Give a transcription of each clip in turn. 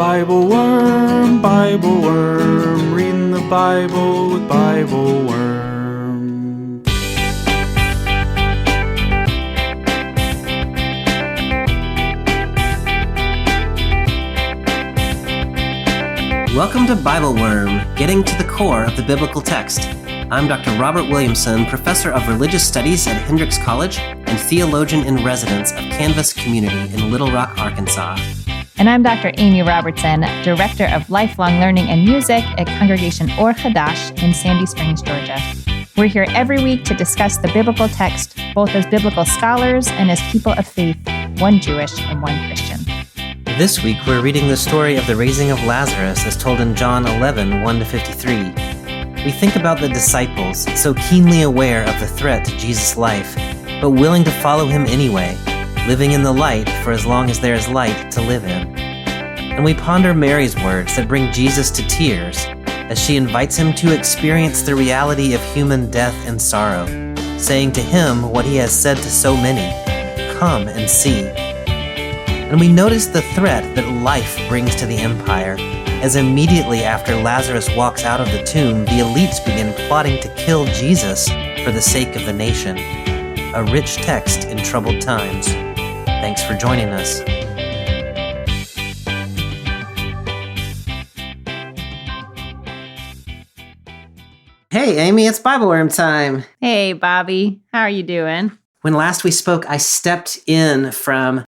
Bible Worm, reading the Bible with Bible Worm. Welcome to Bible Worm, getting to the core of the biblical text. I'm Dr. Robert Williamson, Professor of Religious Studies at Hendrix College and Theologian in Residence of Canvas Community in Little Rock, Arkansas. And I'm Dr. Amy Robertson, Director of Lifelong Learning and Music at Congregation Or Hadash in Sandy Springs, Georgia. We're here every week to discuss the biblical text, both as biblical scholars and as people of faith, one Jewish and one Christian. This week, we're reading the story of the raising of Lazarus as told in John 11, 1-53. We think about the disciples, so keenly aware of the threat to Jesus' life, but willing to follow him anyway, living in the light for as long as there is light to live in. And we ponder Mary's words that bring Jesus to tears as she invites him to experience the reality of human death and sorrow, saying to him what he has said to so many, "Come and see." And we notice the threat that life brings to the empire, as immediately after Lazarus walks out of the tomb, the elites begin plotting to kill Jesus for the sake of the nation. A rich text in troubled times. Thanks for joining us. Hey, Amy, it's Bible Worm time. Hey, Bobby. How are you doing? When last we spoke, I stepped in from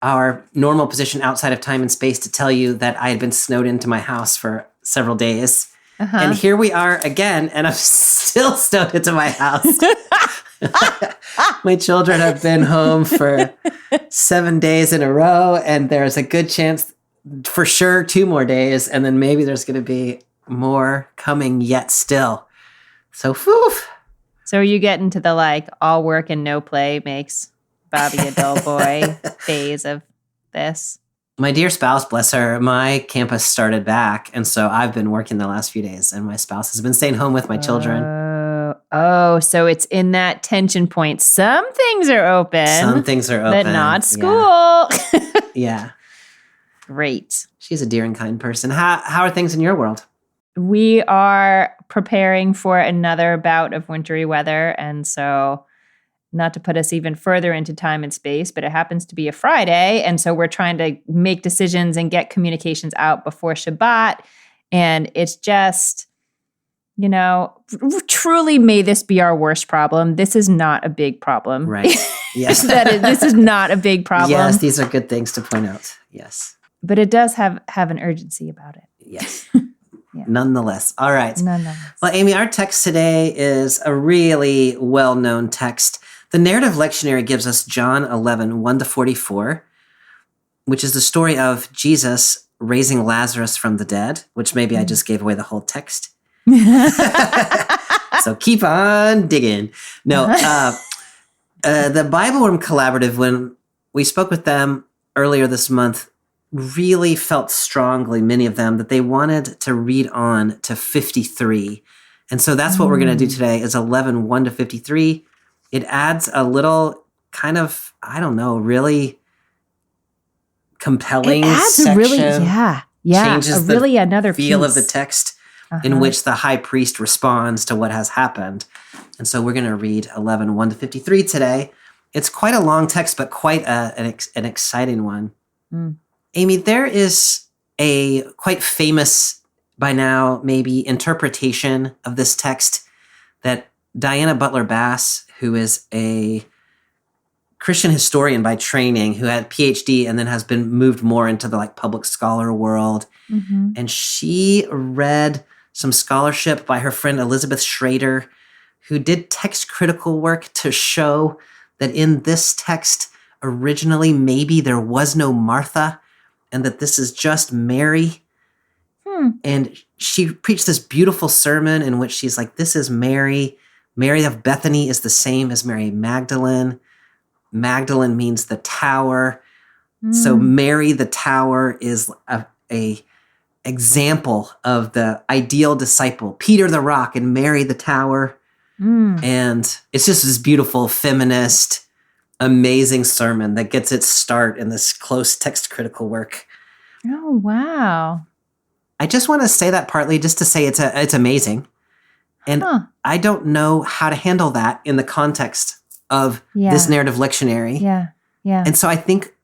our normal position outside of time and space to tell you that I had been snowed into my house for several days. And here we are again, and I'm still snowed into my house. My children have been home for 7 days in a row, and there's a good chance, for sure, 2 more days, and then maybe there's going to be more coming yet still. So, whew. So are you getting to the all work and no play makes Bobby a dull boy phase of this? My dear spouse, bless her, my campus started back, and so I've been working the last few days, and my spouse has been staying home with my children. Oh, so it's in that tension point. Some things are open. Some things are open. But not school. Yeah. Great. She's a dear and kind person. How are things in your world? We are preparing for another bout of wintry weather, and so not to put us even further into time and space, but it happens to be a Friday, and so we're trying to make decisions and get communications out before Shabbat, and it's just, truly may this be our worst problem. This is not a big problem. Right. Yes. This is not a big problem. Yes, these are good things to point out. Yes. But it does have an urgency about it. Yes. Yeah. Nonetheless. All right. Nonetheless. Well, Amy, our text today is a really well-known text. The narrative lectionary gives us John 11, 1-44, which is the story of Jesus raising Lazarus from the dead, which maybe I just gave away the whole text. So keep on digging. No, the Bible Worm Collaborative, when we spoke with them earlier this month, really felt strongly, many of them, that they wanted to read on to 53. And so that's what we're going to do today is 11, 1-53. It adds a little kind of, really compelling section. Changes another feel piece of the text in which the high priest responds to what has happened. And so we're going to read 11, 1-53 today. It's quite a long text, but quite an exciting one. Amy, there is a quite famous, by now, maybe interpretation of this text that Diana Butler Bass, who is a Christian historian by training, who had a PhD and then has been moved more into the public scholar world. And she read some scholarship by her friend Elizabeth Schrader, who did text critical work to show that in this text, originally, maybe there was no Martha, and that this is just Mary. And she preached this beautiful sermon in which she's like, this is Mary. Mary of Bethany is the same as Mary Magdalene. Magdalene means the tower. So Mary the tower is a example of the ideal disciple. Peter the rock and Mary the tower. And it's just this beautiful feminist, amazing sermon that gets its start in this close text critical work. Oh, wow. I just want to say that partly just to say it's amazing. And I don't know how to handle that in the context of this narrative lectionary. Yeah. And so I think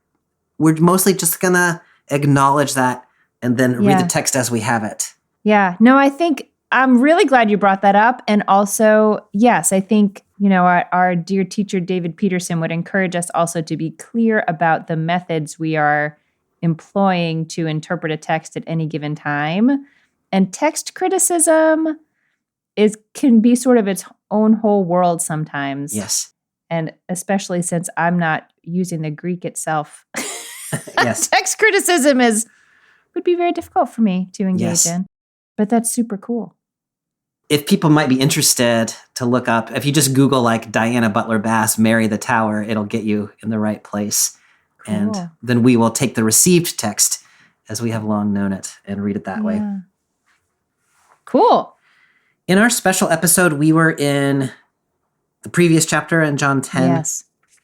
we're mostly just going to acknowledge that and then read the text as we have it. Yeah. No, I think I'm really glad you brought that up. And also, yes, I think, our dear teacher, David Peterson, would encourage us also to be clear about the methods we are employing to interpret a text at any given time. And text criticism can be sort of its own whole world sometimes. Yes. And especially since I'm not using the Greek itself. Yes. Text criticism would be very difficult for me to engage in. But that's super cool. If people might be interested to look up, if you just Google like Diana Butler Bass, Mary the Tower, it'll get you in the right place. Cool. And then we will take the received text as we have long known it and read it that way. Cool. In our special episode, we were in the previous chapter in John 10.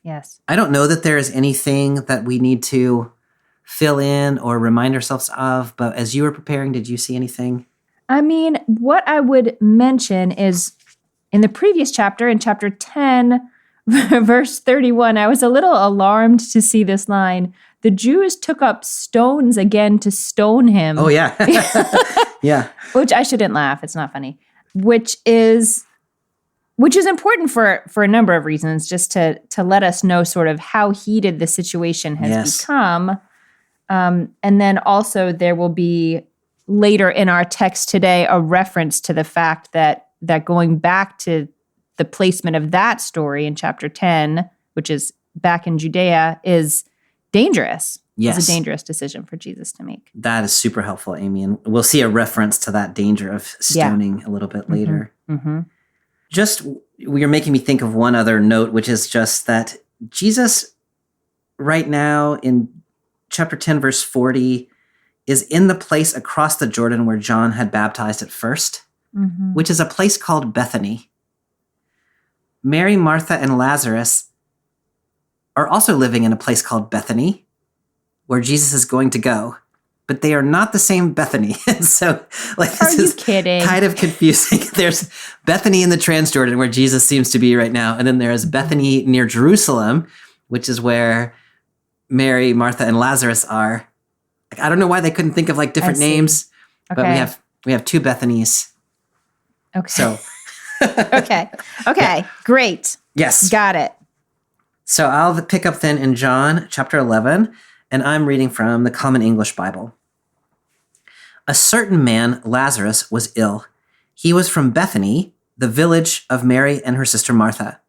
Yes. I don't know that there is anything that we need to fill in or remind ourselves of, but as you were preparing, did you see anything? I mean, what I would mention is in the previous chapter, in chapter 10, verse 31, I was a little alarmed to see this line. The Jews took up stones again to stone him. Oh, yeah. Yeah. Which I shouldn't laugh. It's not funny. Which is important for a number of reasons, just to let us know sort of how heated the situation has become. And then also there will be later in our text today a reference to the fact that going back to the placement of that story in chapter 10, which is back in Judea, is dangerous. Yes. It's a dangerous decision for Jesus to make. That is super helpful, Amy. And we'll see a reference to that danger of stoning a little bit later. Mm-hmm. You're making me think of one other note, which is just that Jesus right now in chapter 10, verse 40, is in the place across the Jordan where John had baptized at first, which is a place called Bethany. Mary, Martha, and Lazarus are also living in a place called Bethany, where Jesus is going to go, but they are not the same Bethany. So, this is kidding? Kind of confusing. There's Bethany in the Transjordan, where Jesus seems to be right now, and then there's Bethany near Jerusalem, which is where Mary, Martha, and Lazarus are. I don't know why they couldn't think of different names, but we have two Bethanies. Okay. So, Okay. Great. Yes. Got it. So I'll pick up then in John chapter 11, and I'm reading from the Common English Bible. A certain man, Lazarus, was ill. He was from Bethany, the village of Mary and her sister Martha.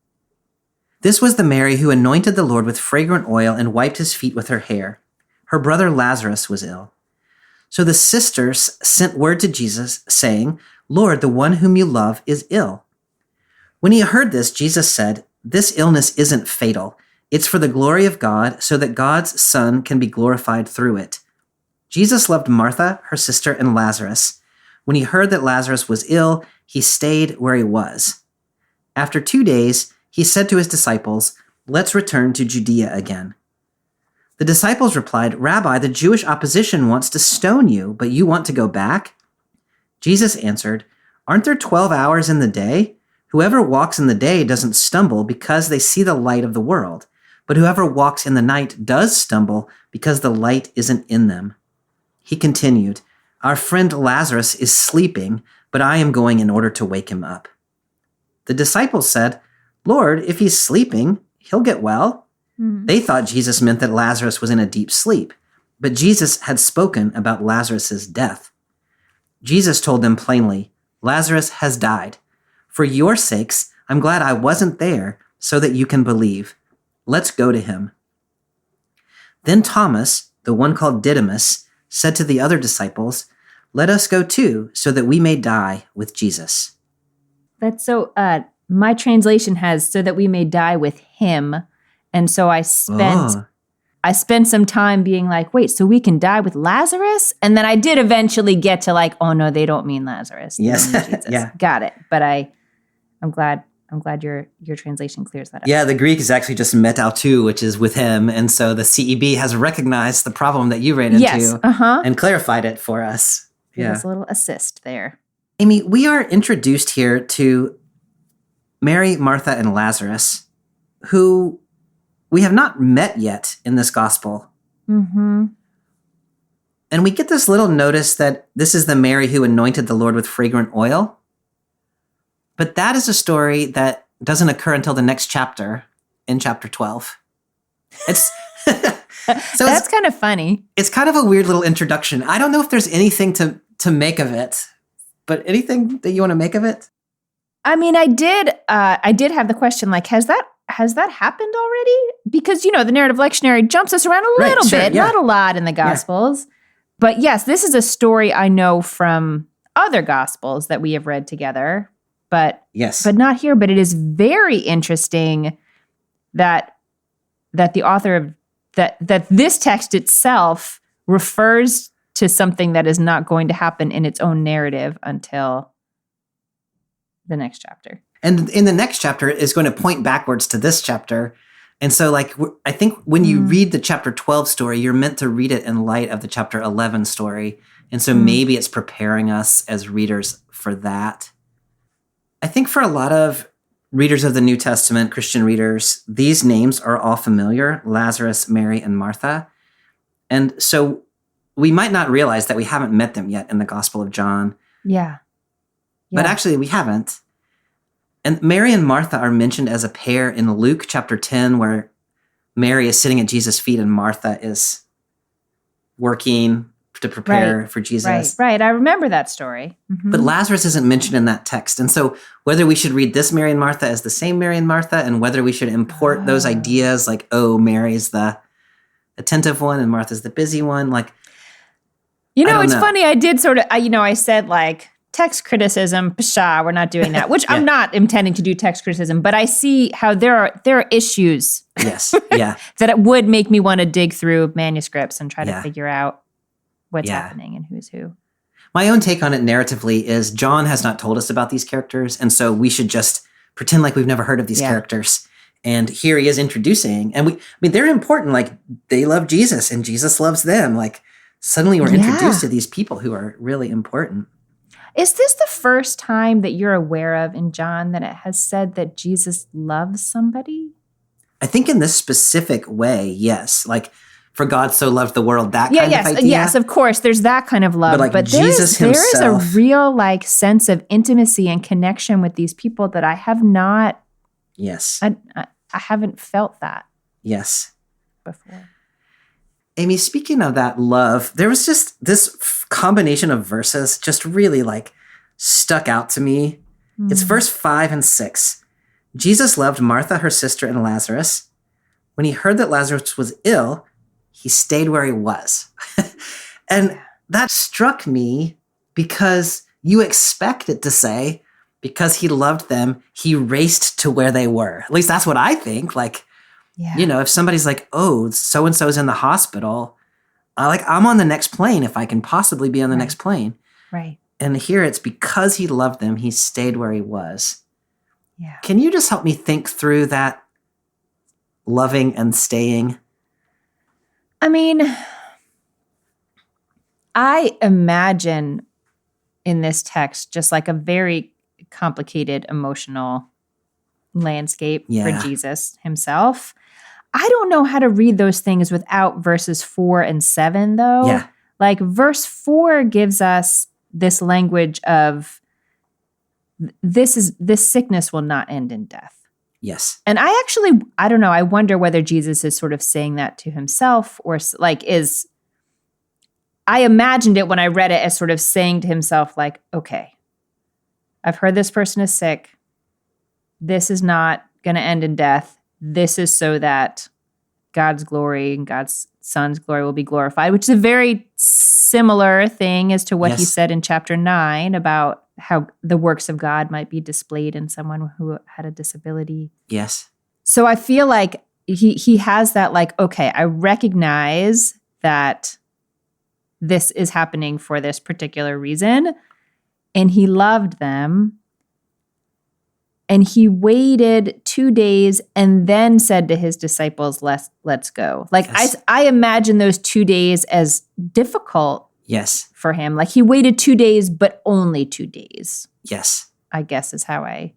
This was the Mary who anointed the Lord with fragrant oil and wiped his feet with her hair. Her brother Lazarus was ill. So the sisters sent word to Jesus, saying, Lord, the one whom you love is ill. When he heard this, Jesus said, This illness isn't fatal. It's for the glory of God, so that God's Son can be glorified through it. Jesus loved Martha, her sister, and Lazarus. When he heard that Lazarus was ill, he stayed where he was. After 2 days, he said to his disciples, Let's return to Judea again. The disciples replied, Rabbi, the Jewish opposition wants to stone you, but you want to go back? Jesus answered, Aren't there 12 hours in the day? Whoever walks in the day doesn't stumble because they see the light of the world, but whoever walks in the night does stumble because the light isn't in them. He continued, Our friend Lazarus is sleeping, but I am going in order to wake him up. The disciples said, Lord, if he's sleeping, he'll get well. They thought Jesus meant that Lazarus was in a deep sleep, but Jesus had spoken about Lazarus' death. Jesus told them plainly, Lazarus has died. For your sakes, I'm glad I wasn't there so that you can believe. Let's go to him. Then Thomas, the one called Didymus, said to the other disciples, Let us go too, so that we may die with Jesus. That's so, my translation has, so that we may die with him. And so I spent some time being like, wait, so we can die with Lazarus? And then I did eventually get to oh no, they don't mean Lazarus. They Yes. mean Jesus. Yeah. Got it. But I'm glad I'm glad your translation clears that up. Yeah, the Greek is actually just metautou, which is with him. And so the CEB has recognized the problem that you ran into and clarified it for us. Give us a little assist there. Amy, we are introduced here to Mary, Martha, and Lazarus, who we have not met yet in this gospel. Mm-hmm. And we get this little notice that this is the Mary who anointed the Lord with fragrant oil. But that is a story that doesn't occur until the next chapter, in chapter 12. It's That's kind of funny. It's kind of a weird little introduction. I don't know if there's anything to make of it, but anything that you want to make of it? I mean, I did have the question, like, has that happened already? Because, the narrative lectionary jumps us around a little bit, not a lot in the Gospels. Yeah. But yes, this is a story I know from other Gospels that we have read together, but not here. But it is very interesting that the author of that this text itself refers to something that is not going to happen in its own narrative until the next chapter. And in the next chapter is going to point backwards to this chapter. And so, I think when you read the chapter 12 story, you're meant to read it in light of the chapter 11 story. And so maybe it's preparing us as readers for that. I think for a lot of readers of the New Testament, Christian readers, these names are all familiar: Lazarus, Mary, and Martha. And so we might not realize that we haven't met them yet in the Gospel of John. Yeah. But actually, we haven't. And Mary and Martha are mentioned as a pair in Luke chapter 10, where Mary is sitting at Jesus' feet and Martha is working to prepare for Jesus. Right. I remember that story. Mm-hmm. But Lazarus isn't mentioned in that text. And so whether we should read this Mary and Martha as the same Mary and Martha, and whether we should import those ideas like, Mary's the attentive one and Martha's the busy one, it's funny. I did sort of, I said text criticism, pshaw, we're not doing that, which I'm not intending to do text criticism, but I see how there are issues. Yes, yeah. that it would make me want to dig through manuscripts and try to figure out what's happening and who's who. My own take on it narratively is John has not told us about these characters, and so we should just pretend like we've never heard of these characters. And here he is introducing, and they're important. They love Jesus, and Jesus loves them. Suddenly we're introduced to these people who are really important. Is this the first time that you're aware of in John that it has said that Jesus loves somebody? I think in this specific way, yes. For God so loved the world, that kind of idea. Yes, of course. There's that kind of love. But Jesus there is a real sense of intimacy and connection with these people that I have not. Yes. I haven't felt that. Yes. Before. Amy, speaking of that love, there was just this combination of verses just really stuck out to me. It's verse 5 and 6. Jesus loved Martha, her sister, and Lazarus. When he heard that Lazarus was ill, he stayed where he was. And that struck me because you expect it to say, because he loved them, he raced to where they were. At least that's what I think. If somebody's so-and-so's in the hospital, I'm on the next plane if I can possibly be on the next plane. Right. And here it's because he loved them, he stayed where he was. Yeah. Can you just help me think through that loving and staying? I mean, I imagine in this text just a very complicated emotional landscape for Jesus himself. I don't know how to read those things without verses 4 and 7, though. Yeah. Verse 4 gives us this language of this sickness will not end in death. Yes. And I don't know, I wonder whether Jesus is sort of saying that to himself or I imagined it when I read it as sort of saying to himself, okay, I've heard this person is sick. This is not going to end in death. This is so that God's glory and God's Son's glory will be glorified, which is a very similar thing as to what he said in chapter 9 about how the works of God might be displayed in someone who had a disability. Yes. So I feel like he has that okay, I recognize that this is happening for this particular reason, and he loved them. And he waited 2 days and then said to his disciples, let's go. Like, Yes. I imagine those 2 days as difficult Yes. for him. Like, he waited 2 days, but only 2 days, Yes. I guess is how I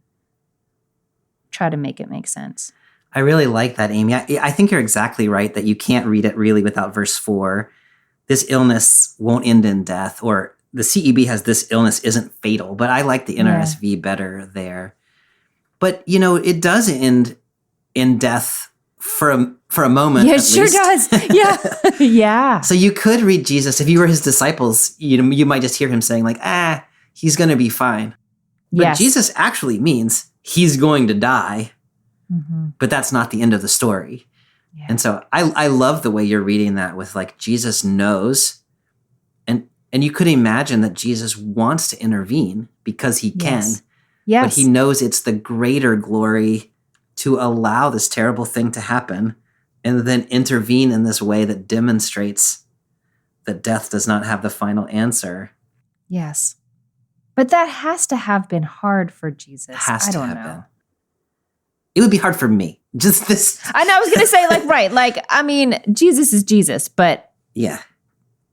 try to make it make sense. I really like that, Amy. I think you're exactly right that you can't read it really without verse 4. This illness won't end in death, or the CEB has this illness isn't fatal, but I like the NRSV better there. But, it does end in death for a moment. Yeah, at it sure least. does. Yeah. Yeah. So you could read Jesus, if you were his disciples, you might just hear him saying like, he's going to be fine. But Yes. Jesus actually means he's going to die, Mm-hmm. but that's not the end of the story. Yeah. And so I love the way you're reading that with like Jesus knows, and you could imagine that Jesus wants to intervene because he can, Yes. but he knows it's the greater glory to allow this terrible thing to happen and then intervene in this way that demonstrates that death does not have the final answer. Yes. But that has to have been hard for Jesus. I don't know. Been. It would be hard for me. Just this. I know, I was going to say, like, right. Like, I mean, Jesus is Jesus, but Yeah.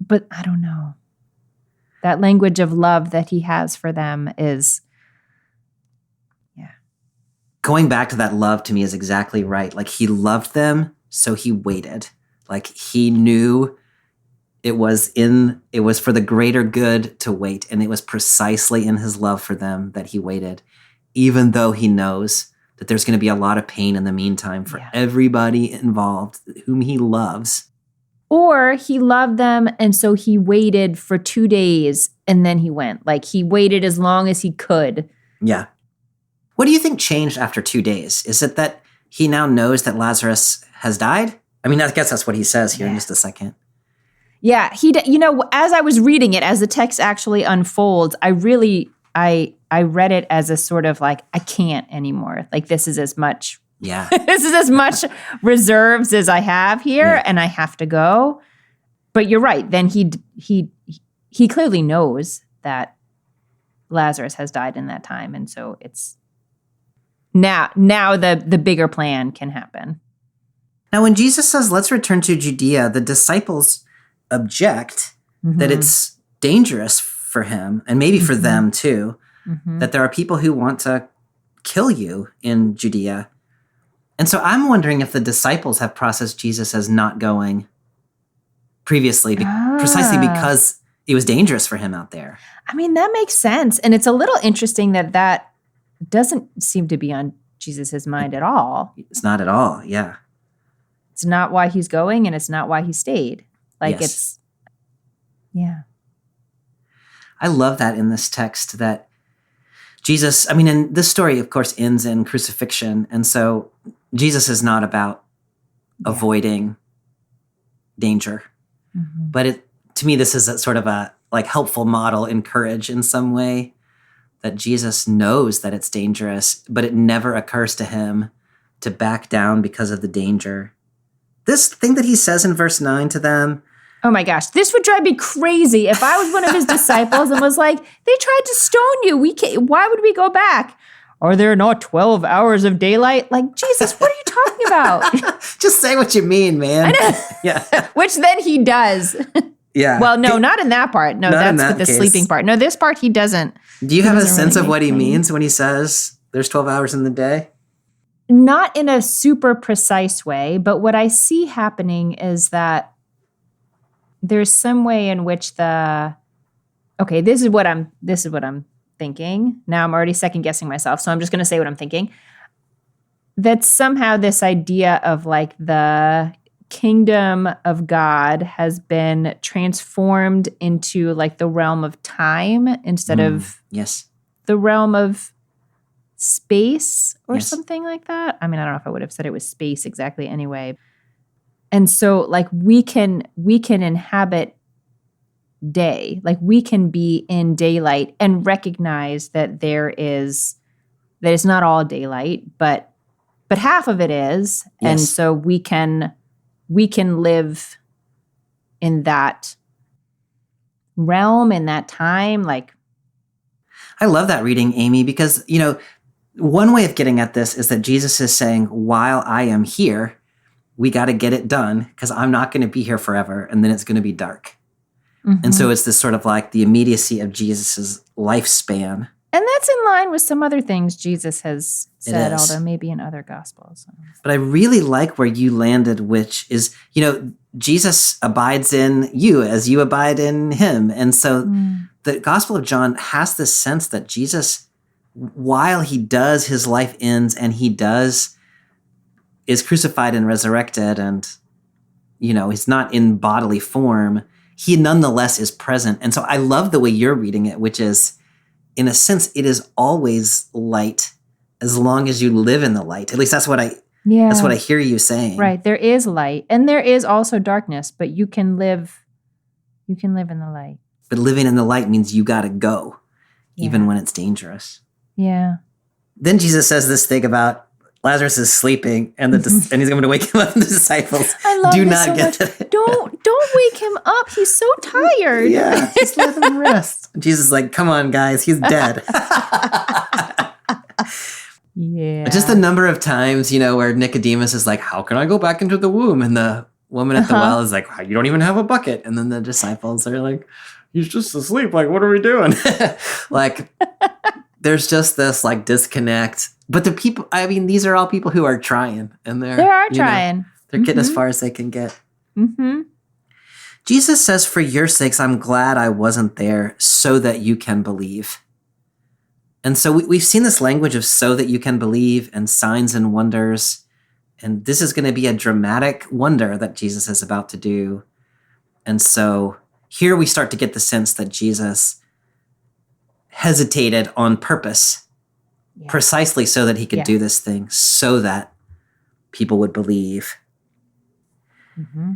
but I don't know. That language of love that he has for them is, Going back to that love to me is exactly right. Like he loved them, so he waited. Like he knew it was for the greater good to wait. And it was precisely in his love for them that he waited, even though he knows that there's going to be a lot of pain in the meantime for everybody involved whom he loves. Or he loved them, and so he waited for 2 days, and then he went. Like, he waited as long as he could. Yeah. What do you think changed after 2 days? Is it that he now knows that Lazarus has died? I mean, I guess that's what he says here in just a second. Yeah, as I was reading it, as the text actually unfolds, I read it as a sort of like, I can't anymore. Like, this is as much this is as much reserves as I have here, and I have to go. But you're right. Then he clearly knows that Lazarus has died in that time, and so it's now the bigger plan can happen. Now, when Jesus says, let's return to Judea, the disciples object that it's dangerous for him, and maybe for them too, that there are people who want to kill you in Judea. And so I'm wondering if the disciples have processed Jesus as not going previously, precisely because it was dangerous for him out there. I mean, that makes sense. And it's a little interesting that doesn't seem to be on Jesus' mind at all. It's not at all, yeah. It's not why he's going, and it's not why he stayed. Like, Yes. yeah. I love that in this text that Jesus, and this story, of course, ends in crucifixion. And so Jesus is not about avoiding danger. But to me, this is a sort of a helpful model in courage in some way, that Jesus knows that it's dangerous, but it never occurs to him to back down because of the danger. This thing that he says in verse 9 to them, oh my gosh, this would drive me crazy if I was one of his disciples and was like, they tried to stone you. Why would we go back? Are there not 12 hours of daylight? Like, Jesus, what are you talking about? just say what you mean, man. Yeah. Which then he does. Yeah. Well, no, not in that part. No, that's with the sleeping part. No, this part he doesn't. Do you have a sense really of what he means when he says there's 12 hours in the day? Not in a super precise way, but what I see happening is that there's some way in which this is what I'm thinking. Now I'm already second guessing myself, so I'm just going to say what I'm thinking. That somehow this idea of like the kingdom of God has been transformed into like the realm of time instead of the realm of space or something like that. I mean, I don't know if I would have said it was space exactly anyway. And so like we can inhabit day, like we can be in daylight and recognize that that it's not all daylight, but half of it is. Yes. And so we can live in that realm, in that time. Like, I love that reading, Amy, because, one way of getting at this is that Jesus is saying, while I am here, we got to get it done because I'm not going to be here forever, and then it's going to be dark. Mm-hmm. And so it's this sort of like the immediacy of Jesus's lifespan. And that's in line with some other things Jesus has said, is. although maybe in other gospels. But I really like where you landed, which is, Jesus abides in you as you abide in him. And so the Gospel of John has this sense that Jesus, while he does, his life ends, and he is crucified and resurrected, and, he's not in bodily form, he nonetheless is present. And so I love the way you're reading it, which is, in a sense, it is always light as long as you live in the light. At least that's what I hear you saying. Right. There is light, and there is also darkness, but you can live in the light. But living in the light means you got to go, even when it's dangerous. Yeah. Then Jesus says this thing about Lazarus is sleeping, and he's going to wake him up, and the disciples do not get it. Don't wake him up. He's so tired. Yeah, just let him rest. Jesus is like, come on, guys, he's dead. Yeah. Just the number of times, where Nicodemus is like, how can I go back into the womb? And the woman at the well is like, you don't even have a bucket. And then the disciples are like, he's just asleep. Like, what are we doing? Like, there's just this like disconnect. But the people, these are all people who are trying. And they're trying. They're getting as far as they can get. Mm-hmm. Jesus says, for your sakes, I'm glad I wasn't there so that you can believe. And so we've seen this language of so that you can believe and signs and wonders. And this is going to be a dramatic wonder that Jesus is about to do. And so here we start to get the sense that Jesus hesitated on purpose, precisely so that he could do this thing, so that people would believe. Mm-hmm.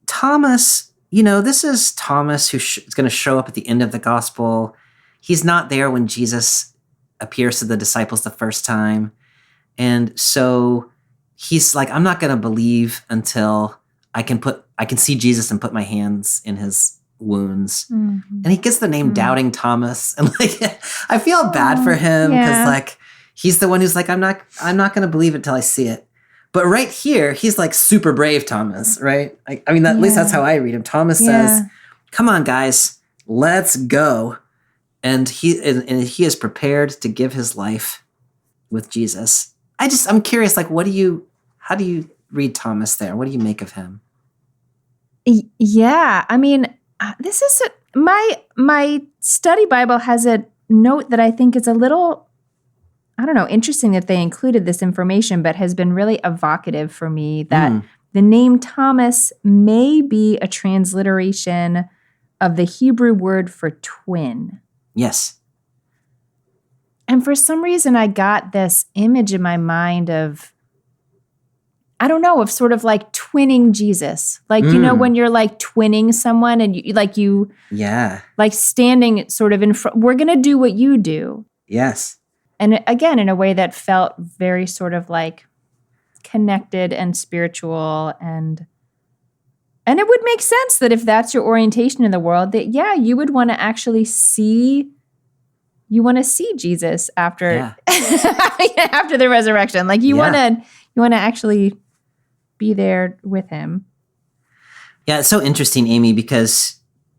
Thomas, this is Thomas who is going to show up at the end of the gospel. He's not there when Jesus appears to the disciples the first time. And so he's like, I'm not going to believe until I can see Jesus and put my hands in his wounds. Mm-hmm. And he gets the name Doubting Thomas. And like, I feel bad for him because like, he's the one who's like, I'm not going to believe it until I see it. But right here, he's like super brave Thomas, right? At least that's how I read him. Thomas says, come on, guys, let's go. And he is prepared to give his life with Jesus. I'm curious, like, how do you read Thomas there? What do you make of him? Yeah, this is my study Bible has a note that I think is a little, interesting that they included this information, but has been really evocative for me that the name Thomas may be a transliteration of the Hebrew word for twin. Yes. And for some reason, I got this image in my mind of, of sort of like twinning Jesus. Like, when you're like twinning someone and you like standing sort of in front, we're going to do what you do. Yes. And again, in a way that felt very sort of like connected and spiritual. And it would make sense that if that's your orientation in the world, that, you would want to actually see Jesus after, after the resurrection. Like you want to actually be there with him. Yeah, it's so interesting, Amy, because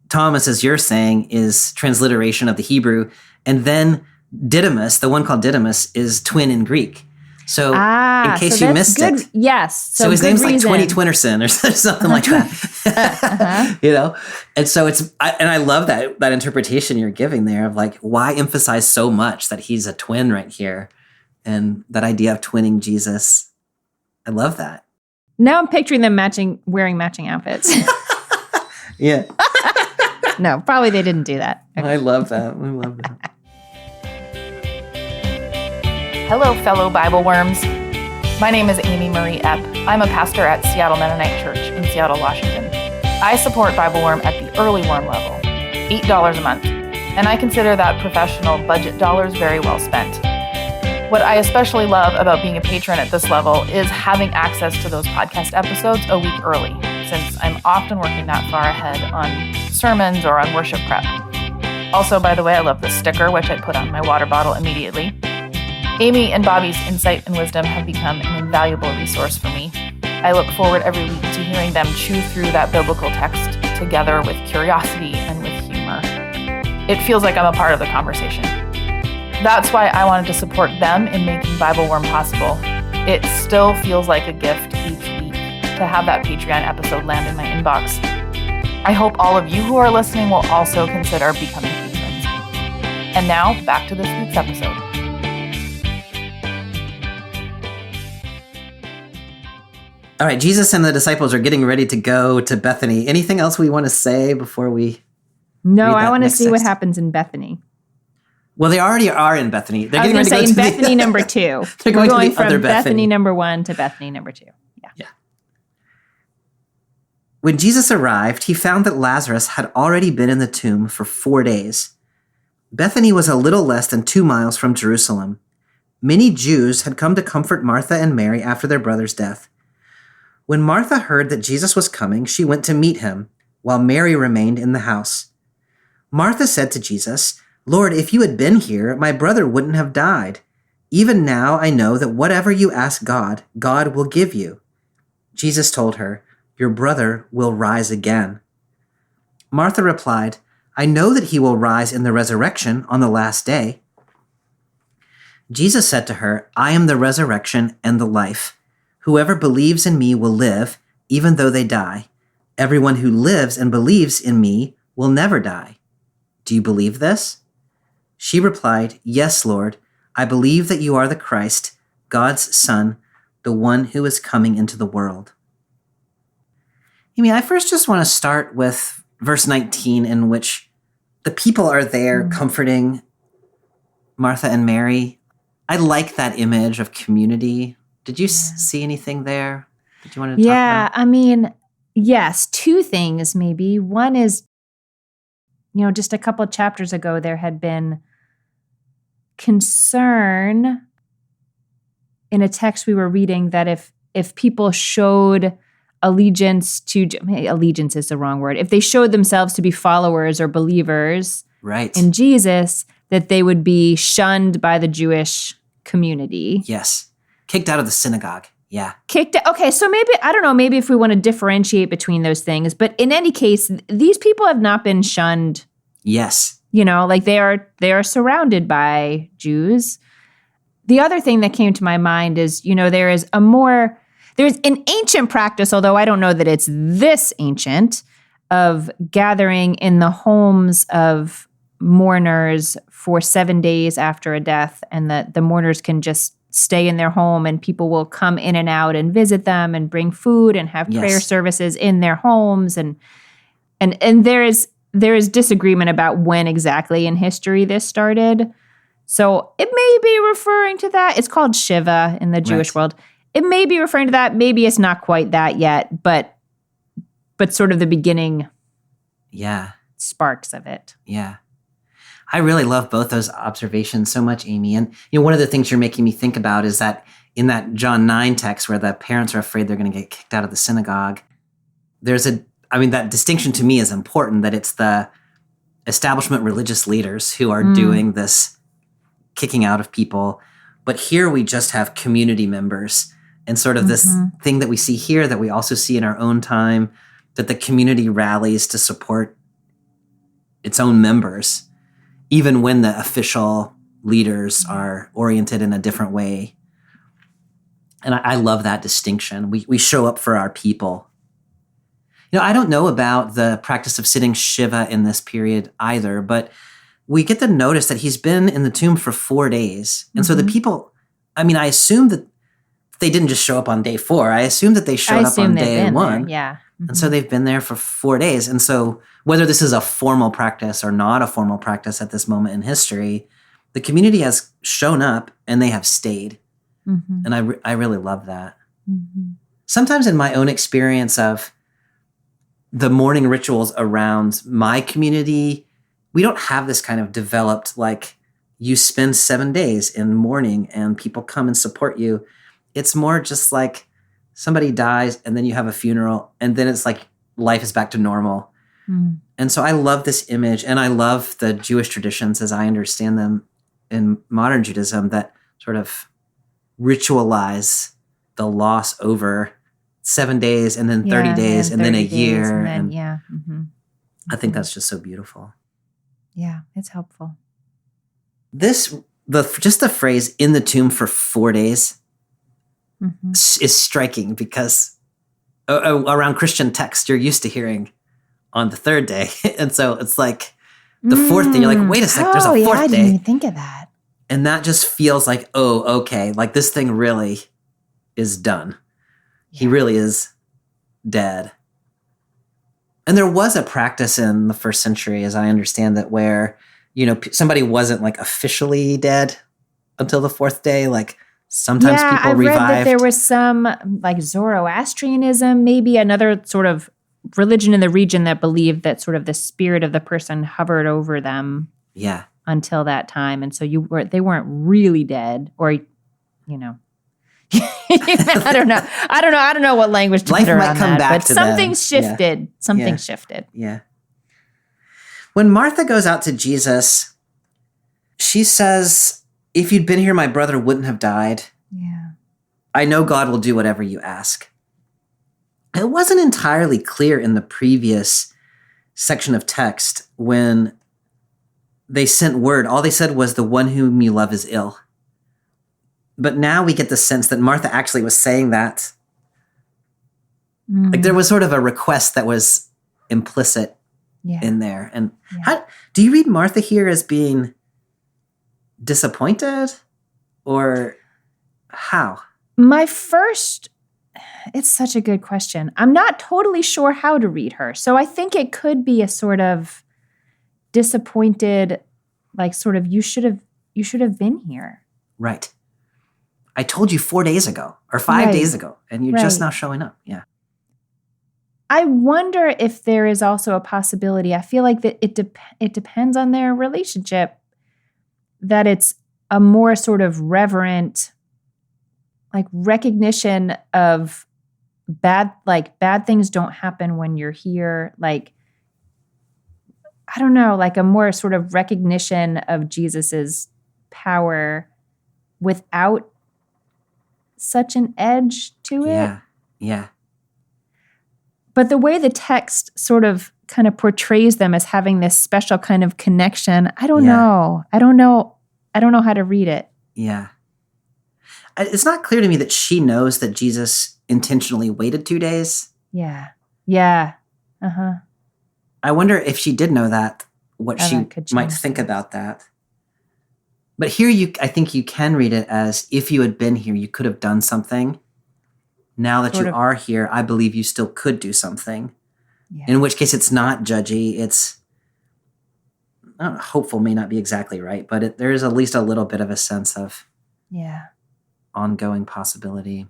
Thomas, as you're saying, is transliteration of the Hebrew. And then Didymus, the one called Didymus, is twin in Greek. So in case you missed it. Yes. So his name's like Twinny Twinnerson or something like that. And so I love that interpretation you're giving there of like, why emphasize so much that he's a twin right here? And that idea of twinning Jesus. I love that. Now I'm picturing them wearing matching outfits. Yeah. No, probably they didn't do that. Okay. I love that. Hello, fellow Bible worms. My name is Amy Marie Epp. I'm a pastor at Seattle Mennonite Church in Seattle, Washington. I support Bible Worm at the early worm level, $8 a month, and I consider that professional budget dollars very well spent. What I especially love about being a patron at this level is having access to those podcast episodes a week early, since I'm often working that far ahead on sermons or on worship prep. Also, by the way, I love the sticker, which I put on my water bottle immediately. Amy and Bobby's insight and wisdom have become an invaluable resource for me. I look forward every week to hearing them chew through that biblical text together with curiosity and with humor. It feels like I'm a part of the conversation. That's why I wanted to support them in making Bible Worm possible. It still feels like a gift each week to have that Patreon episode land in my inbox. I hope all of you who are listening will also consider becoming patrons. And now, back to this week's episode. All right, Jesus and the disciples are getting ready to go to Bethany. Anything else we want to say before we No, read I that want to next see what text? happens in Bethany. Well, they already are in Bethany. They're I was getting going ready to to say go in to Bethany number 2. They're We're going to going the from other Bethany Bethany. number 1 to Bethany number 2. Yeah. When Jesus arrived, he found that Lazarus had already been in the tomb for 4 days. Bethany was a little less than 2 miles from Jerusalem. Many Jews had come to comfort Martha and Mary after their brother's death. When Martha heard that Jesus was coming, she went to meet him, while Mary remained in the house. Martha said to Jesus, "Lord, if you had been here, my brother wouldn't have died. Even now I know that whatever you ask God, God will give you." Jesus told her, "Your brother will rise again." Martha replied, "I know that he will rise in the resurrection on the last day." Jesus said to her, "I am the resurrection and the life. Whoever believes in me will live, even though they die. Everyone who lives and believes in me will never die. Do you believe this?" She replied, "Yes, Lord. I believe that you are the Christ, God's Son, the one who is coming into the world." I first just want to start with verse 19, in which the people are there comforting Martha and Mary. I like that image of community. Did you see anything there that you wanted to talk about? Yes, 2 things maybe. One is, just a couple of chapters ago, there had been concern in a text we were reading that if people showed allegiance is the wrong word. If they showed themselves to be followers or believers Right. in Jesus, that they would be shunned by the Jewish community. Yes. Kicked out of the synagogue. Yeah. Okay, so maybe if we want to differentiate between those things, but in any case, these people have not been shunned. Yes. They are surrounded by Jews. The other thing that came to my mind is, there's an ancient practice, although I don't know that it's this ancient, of gathering in the homes of mourners for 7 days after a death, and the mourners can just stay in their home, and people will come in and out and visit them and bring food and have prayer services in their homes. And there is disagreement about when exactly in history this started. So it may be referring to that. It's called Shiva in the Jewish world. It may be referring to that. Maybe it's not quite that yet, but sort of the beginning sparks of it. Yeah. I really love both those observations so much, Amy. And one of the things you're making me think about is that in that John 9 text where the parents are afraid they're going to get kicked out of the synagogue, that distinction to me is important, that it's the establishment religious leaders who are doing this kicking out of people. But here we just have community members, and sort of this thing that we see here that we also see in our own time, that the community rallies to support its own members, even when the official leaders are oriented in a different way. And I love that distinction. We show up for our people. I don't know about the practice of sitting Shiva in this period either, but we get to notice that he's been in the tomb for 4 days. And so the people, I assume that they didn't just show up on day 4. I assume that they showed up on day 1. There, yeah. And so they've been there for 4 days. And so whether this is a formal practice or not a formal practice at this moment in history, the community has shown up and they have stayed. And I really love that. Sometimes in my own experience of the morning rituals around my community, we don't have this kind of developed, like, you spend 7 days in mourning and people come and support you. It's more just like somebody dies and then you have a funeral and then it's like life is back to normal. And so I love this image, and I love the Jewish traditions as I understand them in modern Judaism, that sort of ritualize the loss over 7 days and then 30 days and then a 30 days, year. and then, And yeah. I think that's just so beautiful. Yeah, it's helpful. Just the phrase "in the tomb for 4 days" Mhm. is striking because around Christian text, you're used to hearing on the 3rd day. And so it's like the 4th day, you're like, wait a sec, there's a 4th yeah, I didn't day. even think of that. And that just feels like, oh, okay, like this thing really is done. He really is dead. And there was a practice in the first century, as I understand it, where, somebody wasn't like officially dead until the 4th day. Like sometimes people I've revived. read that there was some like Zoroastrianism, maybe another sort of religion in the region that believed that sort of the spirit of the person hovered over them until that time. And so they weren't really dead, or, I don't know. I don't know what language to Life put around might come that, back but to something them. shifted. Something shifted. Yeah. When Martha goes out to Jesus, she says, if you'd been here, my brother wouldn't have died. Yeah. I know God will do whatever you ask. It wasn't entirely clear in the previous section of text when they sent word. All they said was, the one whom you love is ill. But now we get the sense that Martha actually was saying that. Like there was sort of a request that was implicit in there. And do you read Martha here as being disappointed, or how? It's such a good question. I'm not totally sure how to read her. So I think it could be a sort of disappointed, like sort of, you should have been here. Right. I told you 4 days ago or 5 days ago, and you're just now showing up. Yeah. I wonder if there is also a possibility. I feel like that it depends on their relationship, that it's a more sort of reverent, like recognition of bad things don't happen when you're here. Like, I don't know, like a more sort of recognition of Jesus's power without such an edge to it. Yeah. But the way the text sort of kind of portrays them as having this special kind of connection, I don't know. I don't know how to read it. Yeah. It's not clear to me that she knows that Jesus intentionally waited 2 days. Yeah. Yeah. Uh-huh. I wonder if she did know that, what she might change think things. about that. But here I think you can read it as, if you had been here, you could have done something. Now that you are here, I believe you still could do something. Yeah. In which case it's not judgy. It's, I don't know, hopeful may not be exactly right, but there is at least a little bit of a sense of ongoing possibility.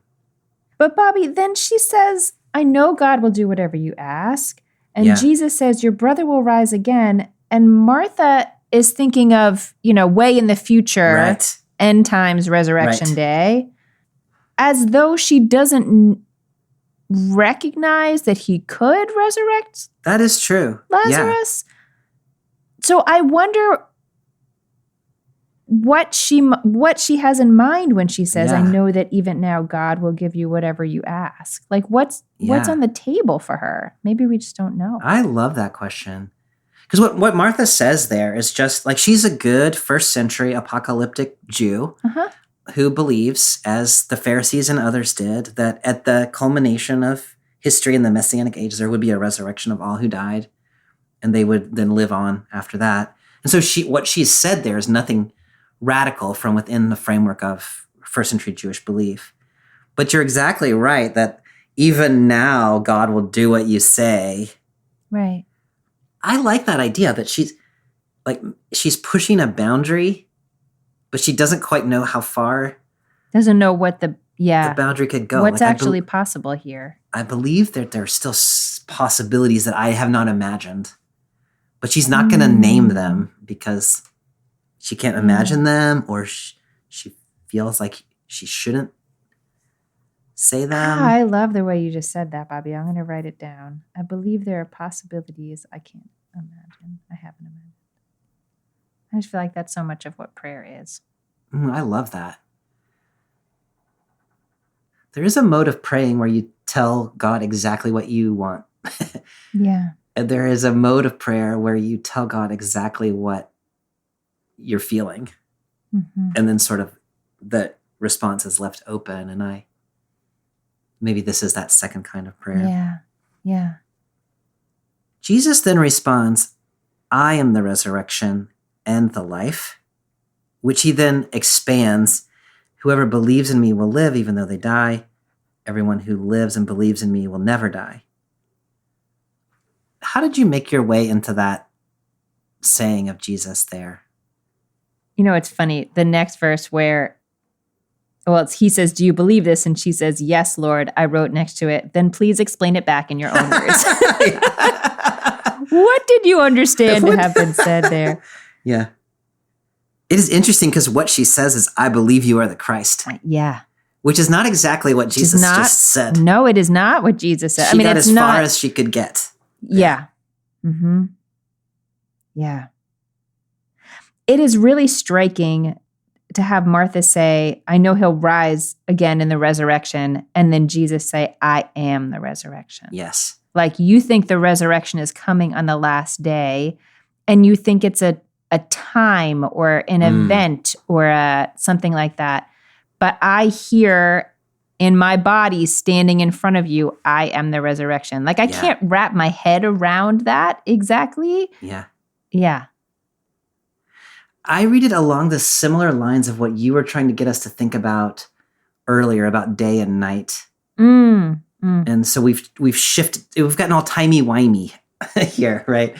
But Bobby, then she says, I know God will do whatever you ask. And Jesus says, your brother will rise again. And Martha is thinking of, way in the future, end times, resurrection day, as though she doesn't recognize that he could resurrect. That is true. Lazarus. Yeah. So I wonder what she has in mind when she says, I know that even now God will give you whatever you ask. Like what's on the table for her? Maybe we just don't know. I love that question. Because what Martha says there is just like, she's a good first century apocalyptic Jew who believes, as the Pharisees and others did, that at the culmination of history in the Messianic age, there would be a resurrection of all who died, and they would then live on after that. And so what she's said there is nothing radical from within the framework of first century Jewish belief. But you're exactly right that even now God will do what you say. Right. I like that idea that she's pushing a boundary, but she doesn't quite know how far. Doesn't know what the boundary could go. What's actually possible here. I believe that there are still possibilities that I have not imagined, but she's not going to name them because she can't imagine them, or she feels like she shouldn't say them. I love the way you just said that, Bobby. I'm going to write it down. I believe there are possibilities I can't imagine. I haven't imagined. I just feel like that's so much of what prayer is. I love that. there is a mode of praying where you tell God exactly what you want. Yeah. And there is a mode of prayer where you tell God exactly what you're feeling. Mm-hmm. And then sort of the response is left open. And maybe this is that second kind of prayer. Yeah. Yeah. Jesus then responds, I am the resurrection and the life, which he then expands. Whoever believes in me will live even though they die. Everyone who lives and believes in me will never die. How did you make your way into that saying of Jesus there? It's funny. The next verse where, he says, do you believe this? And she says, yes, Lord. I wrote next to it. Then please explain it back in your own words. What did you understand to have been said there? Yeah. It is interesting because what she says is, I believe you are the Christ. Yeah. Which is not exactly what Jesus just said. No, it is not what Jesus said. She got it's as not, far as she could get. Yeah. Mm-hmm. Yeah. It is really striking to have Martha say, I know he'll rise again in the resurrection. And then Jesus say, I am the resurrection. Yes. Like you think the resurrection is coming on the last day, and you think it's a time or an event or something like that. But I hear in my body standing in front of you, I am the resurrection. Like I can't wrap my head around that exactly. Yeah. Yeah. I read it along the similar lines of what you were trying to get us to think about earlier about day and night. And so we've shifted, we've gotten all timey-wimey here, right?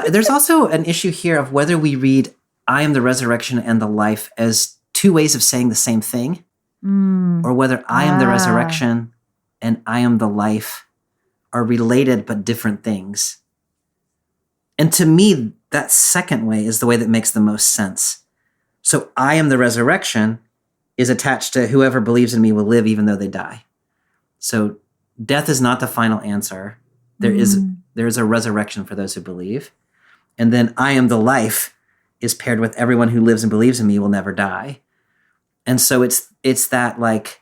There's also an issue here of whether we read I am the resurrection and the life as two ways of saying the same thing, or whether I am the resurrection and I am the life are related but different things. And to me, that second way is the way that makes the most sense. So I am the resurrection is attached to whoever believes in me will live even though they die. So death is not the final answer. There is a resurrection for those who believe. And then I am the life is paired with everyone who lives and believes in me will never die. And so it's that like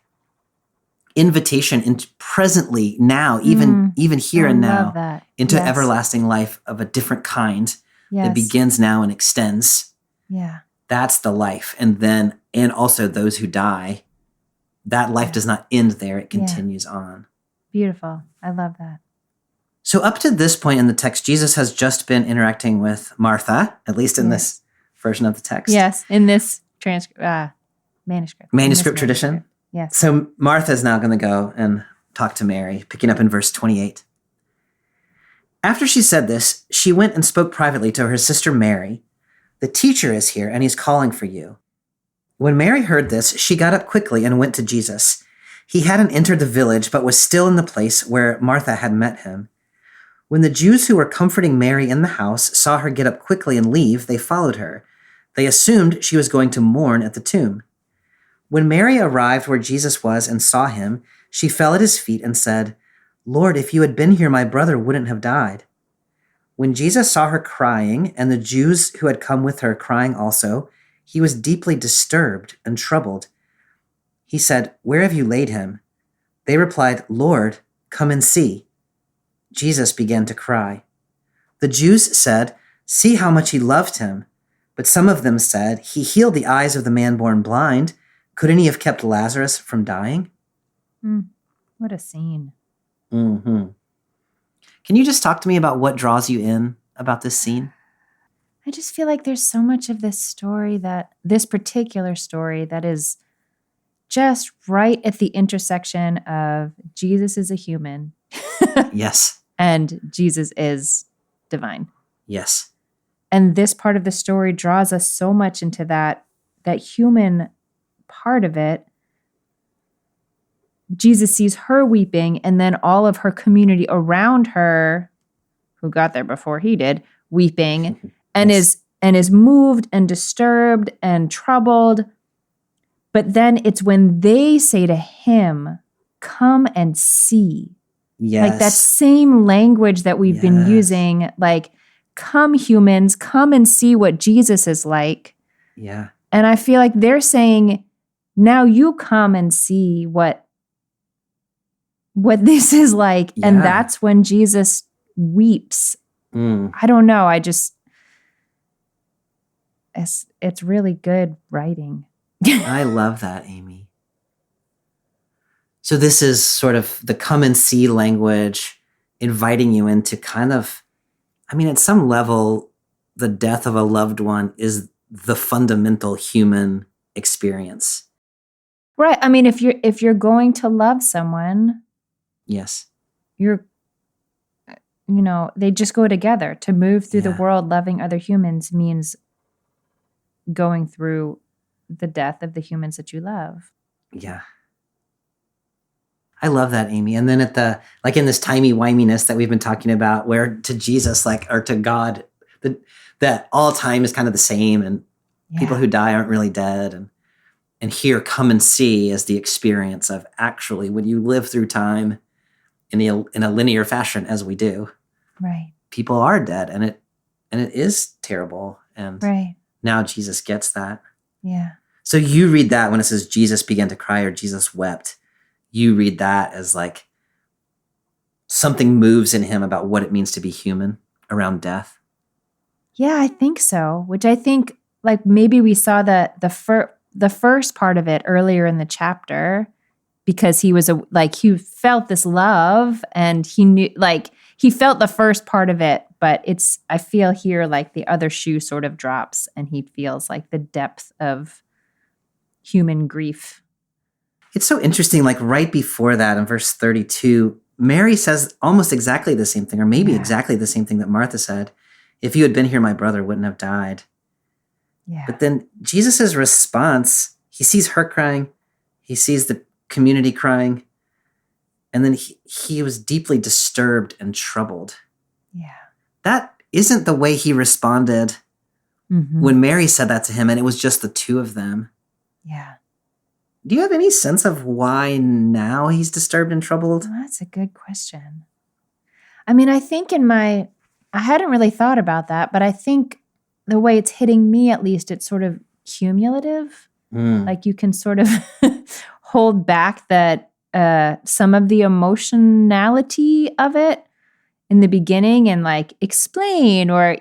invitation into presently now, even here and now, into everlasting life of a different kind that begins now and extends. Yeah. That's the life. And also those who die, that life does not end there. It continues on. Beautiful. I love that. So up to this point in the text, Jesus has just been interacting with Martha, at least in this version of the text. Yes, in this manuscript. Manuscript tradition. Yes. So Martha is now going to go and talk to Mary, picking up in verse 28. After she said this, she went and spoke privately to her sister Mary. The teacher is here, and he's calling for you. When Mary heard this, she got up quickly and went to Jesus. He hadn't entered the village, but was still in the place where Martha had met him. When the Jews who were comforting Mary in the house saw her get up quickly and leave, they followed her. They assumed she was going to mourn at the tomb. When Mary arrived where Jesus was and saw him, she fell at his feet and said, Lord, if you had been here, my brother wouldn't have died. When Jesus saw her crying, and the Jews who had come with her crying also, he was deeply disturbed and troubled. He said, Where have you laid him? They replied, Lord, come and see. Jesus began to cry. The Jews said, See how much he loved him. But some of them said, He healed the eyes of the man born blind. Couldn't he have kept Lazarus from dying? What a scene. Mm-hmm. Can you just talk to me about what draws you in about this scene? I just feel like there's so much of this particular story that is just right at the intersection of Jesus is a human. Yes. And Jesus is divine. Yes. And this part of the story draws us so much into that human part of it. Jesus sees her weeping, and then all of her community around her, who got there before he did, weeping, and is moved and disturbed and troubled. But then it's when they say to him, come and see. Yes. Like that same language that we've been using, like, come humans, come and see what Jesus is like. Yeah. And I feel like they're saying, now you come and see what what this is like. And Yeah. that's when Jesus weeps. Mm. I don't know. It's really good writing. I love that, Amy. So this is sort of the come and see language, inviting you into kind of, I mean, at some level, the death of a loved one is the fundamental human experience. Right. I mean, if you're going to love someone, Yes. they just go together. To move through the Yeah. world loving other humans means going through the death of the humans that you love. Yeah. I love that, Amy. And then in this timey-wiminess that we've been talking about, where to Jesus, or to God, that all time is kind of the same, and people who die aren't really dead. And here, come and see is the experience of actually when you live through time in a linear fashion, as we do. Right. People are dead, and it is terrible. And Right. now Jesus gets that. Yeah. So you read that when it says Jesus began to cry or Jesus wept. You read that as like something moves in him about what it means to be human around death. Yeah, I think so. Which I think, like, maybe we saw the first part of it earlier in the chapter, because he he felt this love, and he knew, like, he felt the first part of it, but I feel here like the other shoe sort of drops, and he feels like the depth of human grief. It's so interesting, like right before that in verse 32, Mary says almost exactly the same thing, or maybe exactly the same thing that Martha said. If you had been here, my brother wouldn't have died. Yeah. But then Jesus' response, he sees her crying, he sees the community crying, and then he was deeply disturbed and troubled. Yeah. That isn't the way he responded when Mary said that to him, and it was just the two of them. Yeah. Do you have any sense of why now he's disturbed and troubled? Well, that's a good question. I mean, I think I hadn't really thought about that, but I think the way it's hitting me, at least, it's sort of cumulative. Like you can sort of hold back that some of the emotionality of it in the beginning and like explain, or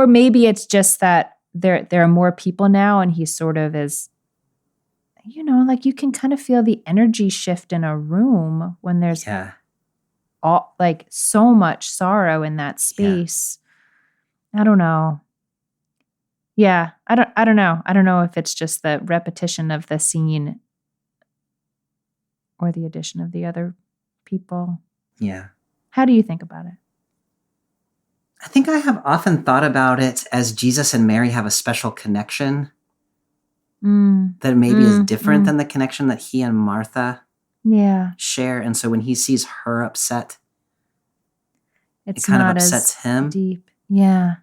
maybe it's just that there are more people now, and he sort of is, like you can kind of feel the energy shift in a room when there's all, like, so much sorrow in that space. I don't know. Yeah, I don't know. I don't know if it's just the repetition of the scene or the addition of the other people. Yeah. How do you think about it? I think I have often thought about it as Jesus and Mary have a special connection that maybe is different than the connection that he and Martha share. And so when he sees her upset, It's it kind of not upsets as him. deep. Yeah.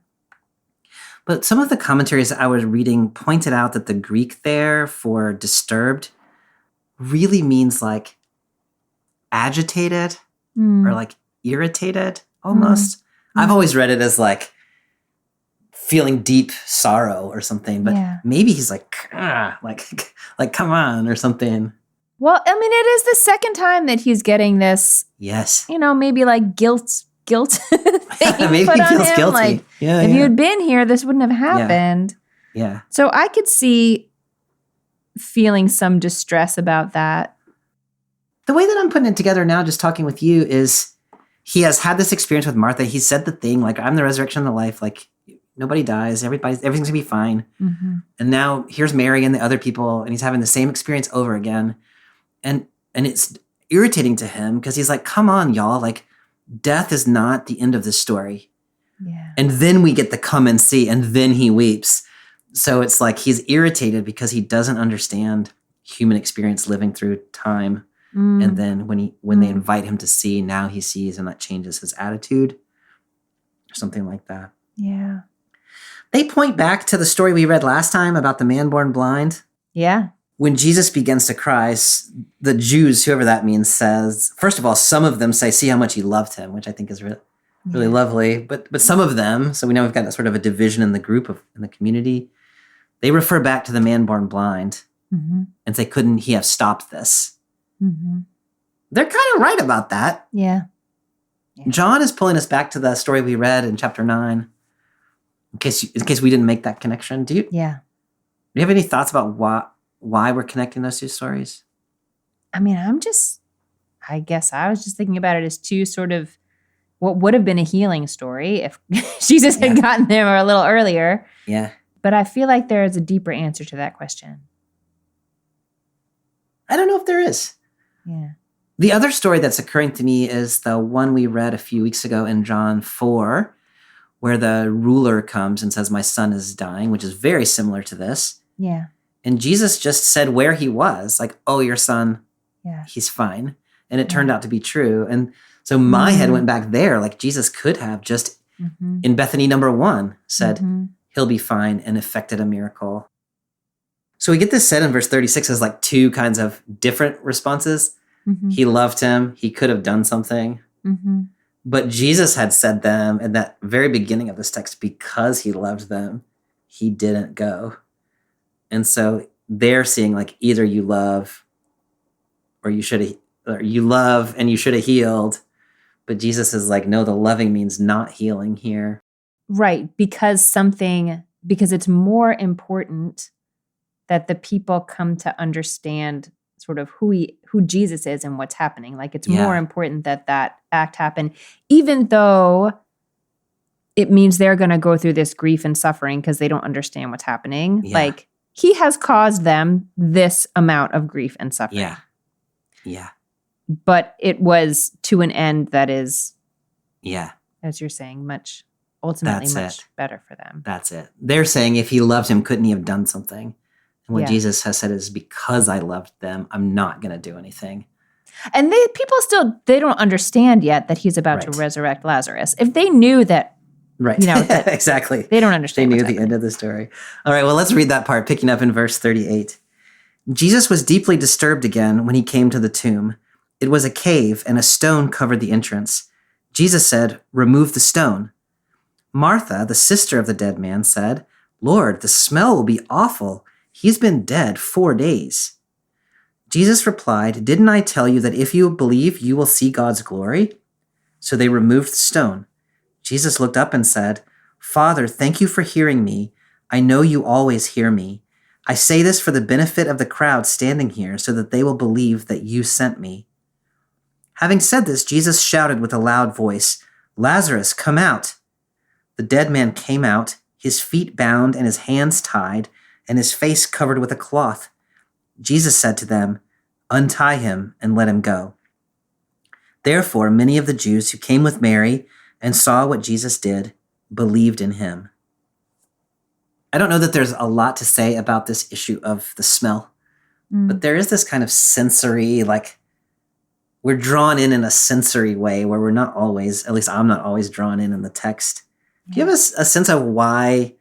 But some of the commentaries I was reading pointed out that the Greek there for disturbed really means like agitated or like irritated almost. I've always read it as like feeling deep sorrow or something, but maybe he's like come on or something. Well, I mean, it is the second time that he's getting this, Yes. maybe like guilt thing Maybe put he on feels him. guilty. Like, Yeah, if yeah. you had been here, this wouldn't have happened. Yeah. So I could see feeling some distress about that. The way that I'm putting it together now, just talking with you, is he has had this experience with Martha. He said the thing, like, I'm the resurrection and the life. Like, nobody dies. Everything's going to be fine. And now here's Mary and the other people, and he's having the same experience over again. And it's irritating to him because he's like, come on, y'all. Like, death is not the end of this story. Yeah. And then we get the come and see, and then he weeps. So it's like he's irritated because he doesn't understand human experience living through time. And then when they invite him to see, now he sees, and that changes his attitude or something like that. Yeah. They point back to the story we read last time about the man born blind. Yeah. When Jesus begins to cry, the Jews, whoever that means, says, first of all, some of them say, see how much he loved him, which I think is really lovely. But some of them, so we know we've got sort of a division in the group, in the community, they refer back to the man born blind and say, couldn't he have stopped this? they're kind of right about that. Yeah. John is pulling us back to the story we read in chapter 9. In case we didn't make that connection. Do you have any thoughts about why we're connecting those two stories? I mean, I guess I was just thinking about it as two sort of what would have been a healing story if Jesus had gotten there a little earlier. Yeah. But I feel like there is a deeper answer to that question. I don't know if there is. Yeah. The other story that's occurring to me is the one we read a few weeks ago in John 4, where the ruler comes and says, my son is dying, which is very similar to this. Yeah. And Jesus just said where he was, like, oh, your son, he's fine. And it turned out to be true. And so my head went back there, like Jesus could have just in Bethany number 1 said, he'll be fine, and effected a miracle. So we get this said in verse 36 as like two kinds of different responses. He loved him. He could have done something. But Jesus had said them at that very beginning of this text, because he loved them, he didn't go. And so they're seeing like either you love or you love and you should have healed. But Jesus is like, no, the loving means not healing here. Right. Because it's more important that the people come to understand sort of who Jesus is and what's happening. Like it's more important that act happen, even though it means they're going to go through this grief and suffering because they don't understand what's happening. Yeah. Like he has caused them this amount of grief and suffering. Yeah. Yeah. But it was to an end that is, as you're saying, ultimately much better for them. That's it. They're saying if he loved him, couldn't he have done something? And what Jesus has said is, because I loved them, I'm not going to do anything. And people still, they don't understand yet that he's about to resurrect Lazarus. If they knew that, that exactly. They don't understand. They knew the end of the story. All right, well, let's read that part, picking up in verse 38. Jesus was deeply disturbed again when he came to the tomb. It was a cave, and a stone covered the entrance. Jesus said, remove the stone. Martha, the sister of the dead man, said, Lord, the smell will be awful. He's been dead 4 days. Jesus replied, didn't I tell you that if you believe, you will see God's glory? So they removed the stone. Jesus looked up and said, Father, thank you for hearing me. I know you always hear me. I say this for the benefit of the crowd standing here, so that they will believe that you sent me. Having said this, Jesus shouted with a loud voice, Lazarus, come out. The dead man came out, his feet bound and his hands tied, and his face covered with a cloth. Jesus said to them, untie him and let him go. Therefore, many of the Jews who came with Mary and saw what Jesus did believed in him. I don't know that there's a lot to say about this issue of the smell, but there is this kind of sensory, like we're drawn in a sensory way where we're not always, at least I'm not always drawn in the text. Do you have a sense of why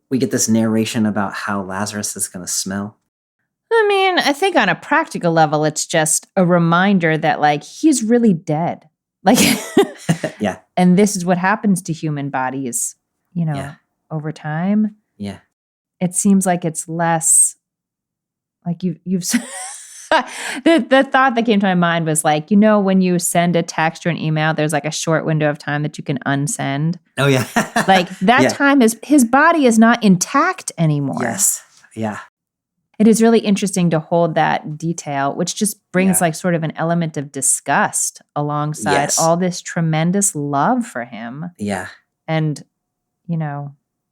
we get this narration about how Lazarus is going to smell? I mean, I think on a practical level, it's just a reminder that like he's really dead. Like, yeah. And this is what happens to human bodies, over time. Yeah. It seems like it's less like you've the thought that came to my mind was like, when you send a text or an email, there's like a short window of time that you can unsend. Oh, yeah. Like that time his body is not intact anymore. Yes. Yeah. It is really interesting to hold that detail, which just brings like sort of an element of disgust alongside all this tremendous love for him. Yeah. And,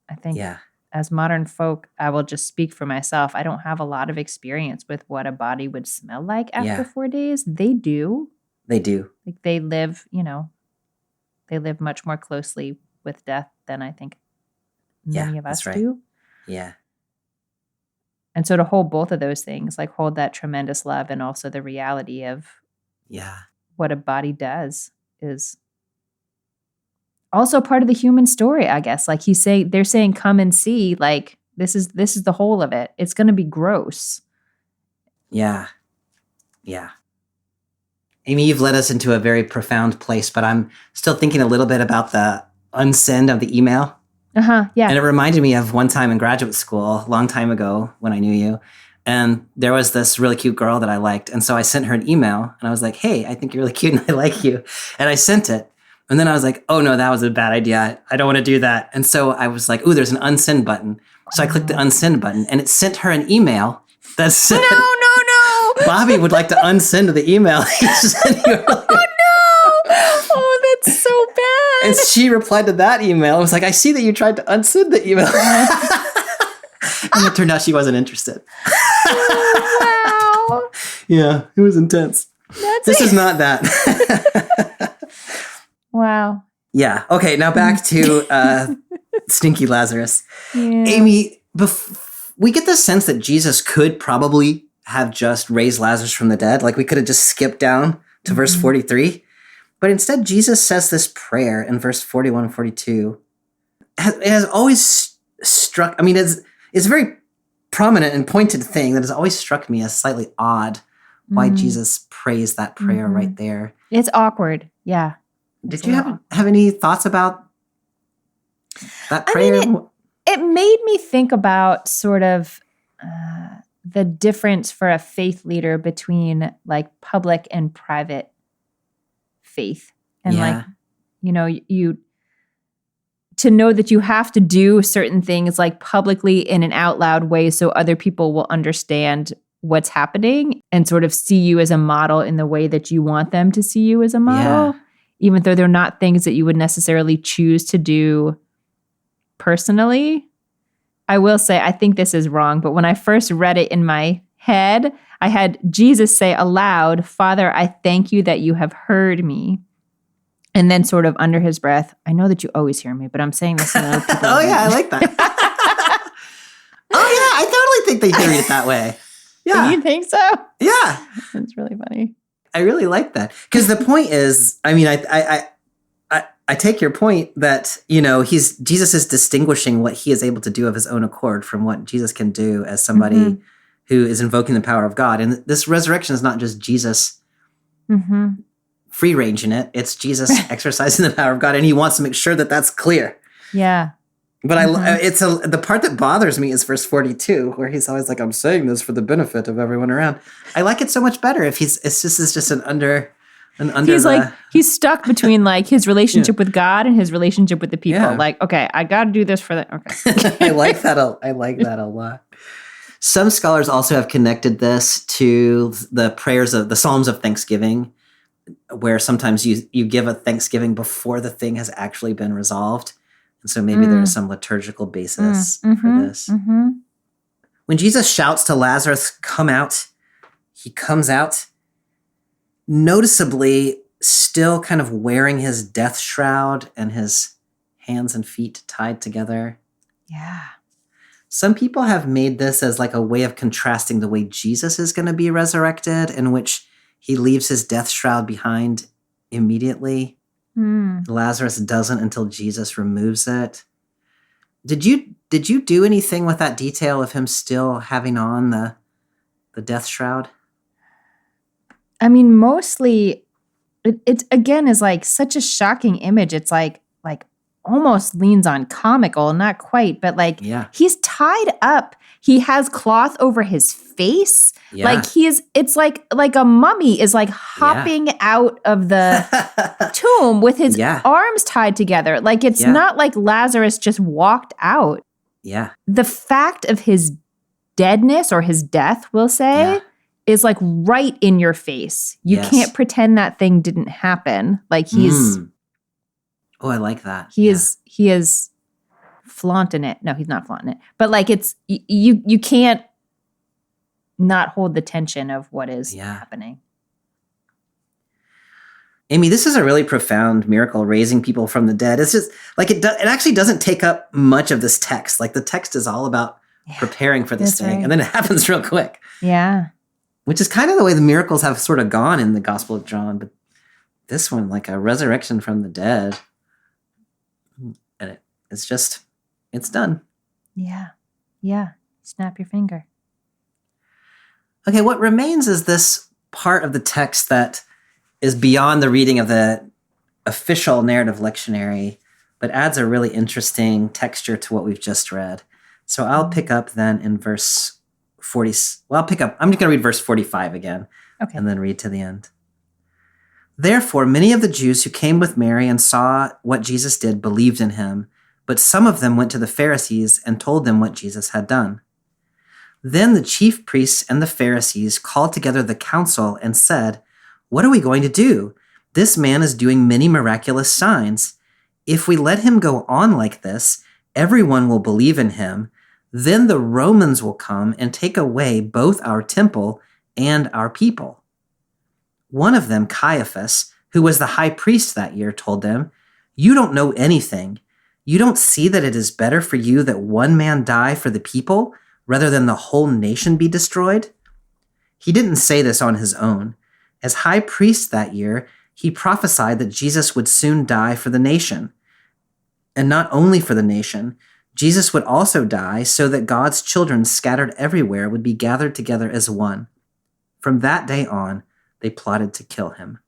I think as modern folk, I will just speak for myself. I don't have a lot of experience with what a body would smell like after 4 days. They do. They do. Like they live, they live much more closely with death than I think many of us do. Yeah. And so to hold both of those things, like hold that tremendous love and also the reality of what a body does is also part of the human story, I guess. Like they're saying, come and see, like this is the whole of it. It's going to be gross. Yeah. Yeah. Amy, you've led us into a very profound place, but I'm still thinking a little bit about the unsend of the email. Yeah. And it reminded me of one time in graduate school, a long time ago when I knew you. And there was this really cute girl that I liked. And so I sent her an email and I was like, hey, I think you're really cute and I like you. And I sent it. And then I was like, oh no, that was a bad idea. I don't want to do that. And so I was like, ooh, there's an unsend button. So I clicked the unsend button and it sent her an email that said, No. Bobby would like to unsend the email he sent you earlier. Oh no! Oh, that's so bad. And she replied to that email. I was like, I see that you tried to unsend the email. And it turned out she wasn't interested. Oh, wow. Yeah, it was intense. This is not that. Wow. Yeah. Okay, now back to Stinky Lazarus. Yeah. Amy, we get the sense that Jesus could probably have just raised Lazarus from the dead. Like we could have just skipped down to verse 43. But instead, Jesus says this prayer in verse 41 and 42. It has always struck, I mean, it's a very prominent and pointed thing that has always struck me as slightly odd why Jesus prays that prayer right there. It's awkward. Yeah. Did you have any thoughts about that prayer? I mean, it made me think about sort of the difference for a faith leader between like public and private faith. And like, you know, you to know that you have to do certain things like publicly in an out loud way so other people will understand what's happening and sort of see you as a model in the way that you want them to see you as a model, even though they're not things that you would necessarily choose to do personally. I will say, I think this is wrong, but when I first read it in my head, I had Jesus say aloud, Father, I thank you that you have heard me. And then sort of under his breath, I know that you always hear me, but I'm saying this to other people. Oh yeah, I like that. Oh yeah, I totally think they hear it that way. Yeah. You think so? Yeah. That's really funny. I really like that. Because the point is, I mean, I take your point that, you know, Jesus is distinguishing what he is able to do of his own accord from what Jesus can do as somebody who is invoking the power of God. And this resurrection is not just Jesus free range in it. It's Jesus exercising the power of God. And he wants to make sure that that's clear. Yeah. But the part that bothers me is verse 42, where he's always like, I'm saying this for the benefit of everyone around. I like it so much better if it's just an under. He's stuck between like his relationship with God and his relationship with the people. Yeah. Like, okay, I got to do this for the, okay. I like that a lot. Some scholars also have connected this to the prayers of the Psalms of Thanksgiving, where sometimes you give a thanksgiving before the thing has actually been resolved. And so maybe there is some liturgical basis for this. When Jesus shouts to Lazarus, come out, he comes out, noticeably still kind of wearing his death shroud and his hands and feet tied together. Yeah. Some people have made this as like a way of contrasting the way Jesus is going to be resurrected, in which he leaves his death shroud behind immediately. Lazarus doesn't until Jesus removes it. Did you do anything with that detail of him still having on the death shroud? I mean, mostly it again is like such a shocking image. It's like almost leans on comical, not quite, but like he's tied up. He has cloth over his face. Yeah. Like it's like a mummy is like hopping out of the tomb with his arms tied together. Like it's not like Lazarus just walked out. Yeah. The fact of his deadness or his death, we'll say, is like right in your face. You can't pretend that thing didn't happen. Like he's Oh, I like that. He is flaunting it. No, he's not flaunting it. But like it's you can't not hold the tension of what is happening. Amy, this is a really profound miracle, raising people from the dead. It's just like it actually doesn't take up much of this text. Like the text is all about preparing for this thing, and then it happens real quick. Yeah. Which is kind of the way the miracles have sort of gone in the Gospel of John, but this one, like a resurrection from the dead, and it's done. Yeah. Yeah. Snap your finger. Okay, what remains is this part of the text that is beyond the reading of the official narrative lectionary, but adds a really interesting texture to what we've just read. So I'll pick up then in verse 40. Well, I'll pick up. I'm just going to read verse 45 again. Okay. And then read to the end. Therefore, many of the Jews who came with Mary and saw what Jesus did believed in him, but some of them went to the Pharisees and told them what Jesus had done. Then the chief priests and the Pharisees called together the council and said, "What are we going to do? This man is doing many miraculous signs. If we let him go on like this, everyone will believe in him. Then the Romans will come and take away both our temple and our people." One of them, Caiaphas, who was the high priest that year, told them, "You don't know anything. You don't see that it is better for you that one man die for the people rather than the whole nation be destroyed?" He didn't say this on his own. As high priest that year, he prophesied that Jesus would soon die for the nation. And not only for the nation, Jesus would also die so that God's children scattered everywhere would be gathered together as one. From that day on, they plotted to kill him.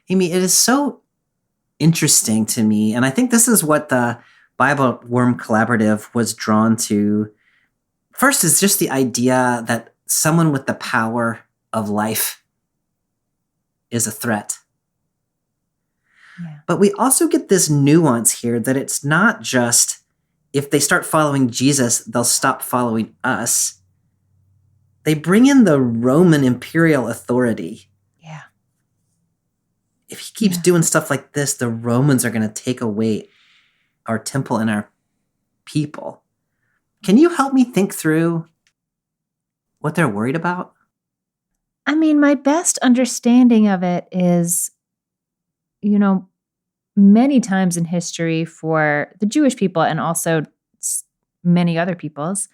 Amy, it is so interesting to me, and I think this is what the Bible Worm Collaborative was drawn to. First is just the idea that someone with the power of life is a threat. Yeah. But we also get this nuance here that it's not just if they start following Jesus, they'll stop following us. They bring in the Roman imperial authority. Yeah. If he keeps doing stuff like this, the Romans are going to take away our temple and our people. Can you help me think through what they're worried about? I mean, my best understanding of it is, many times in history for the Jewish people and also many other peoples,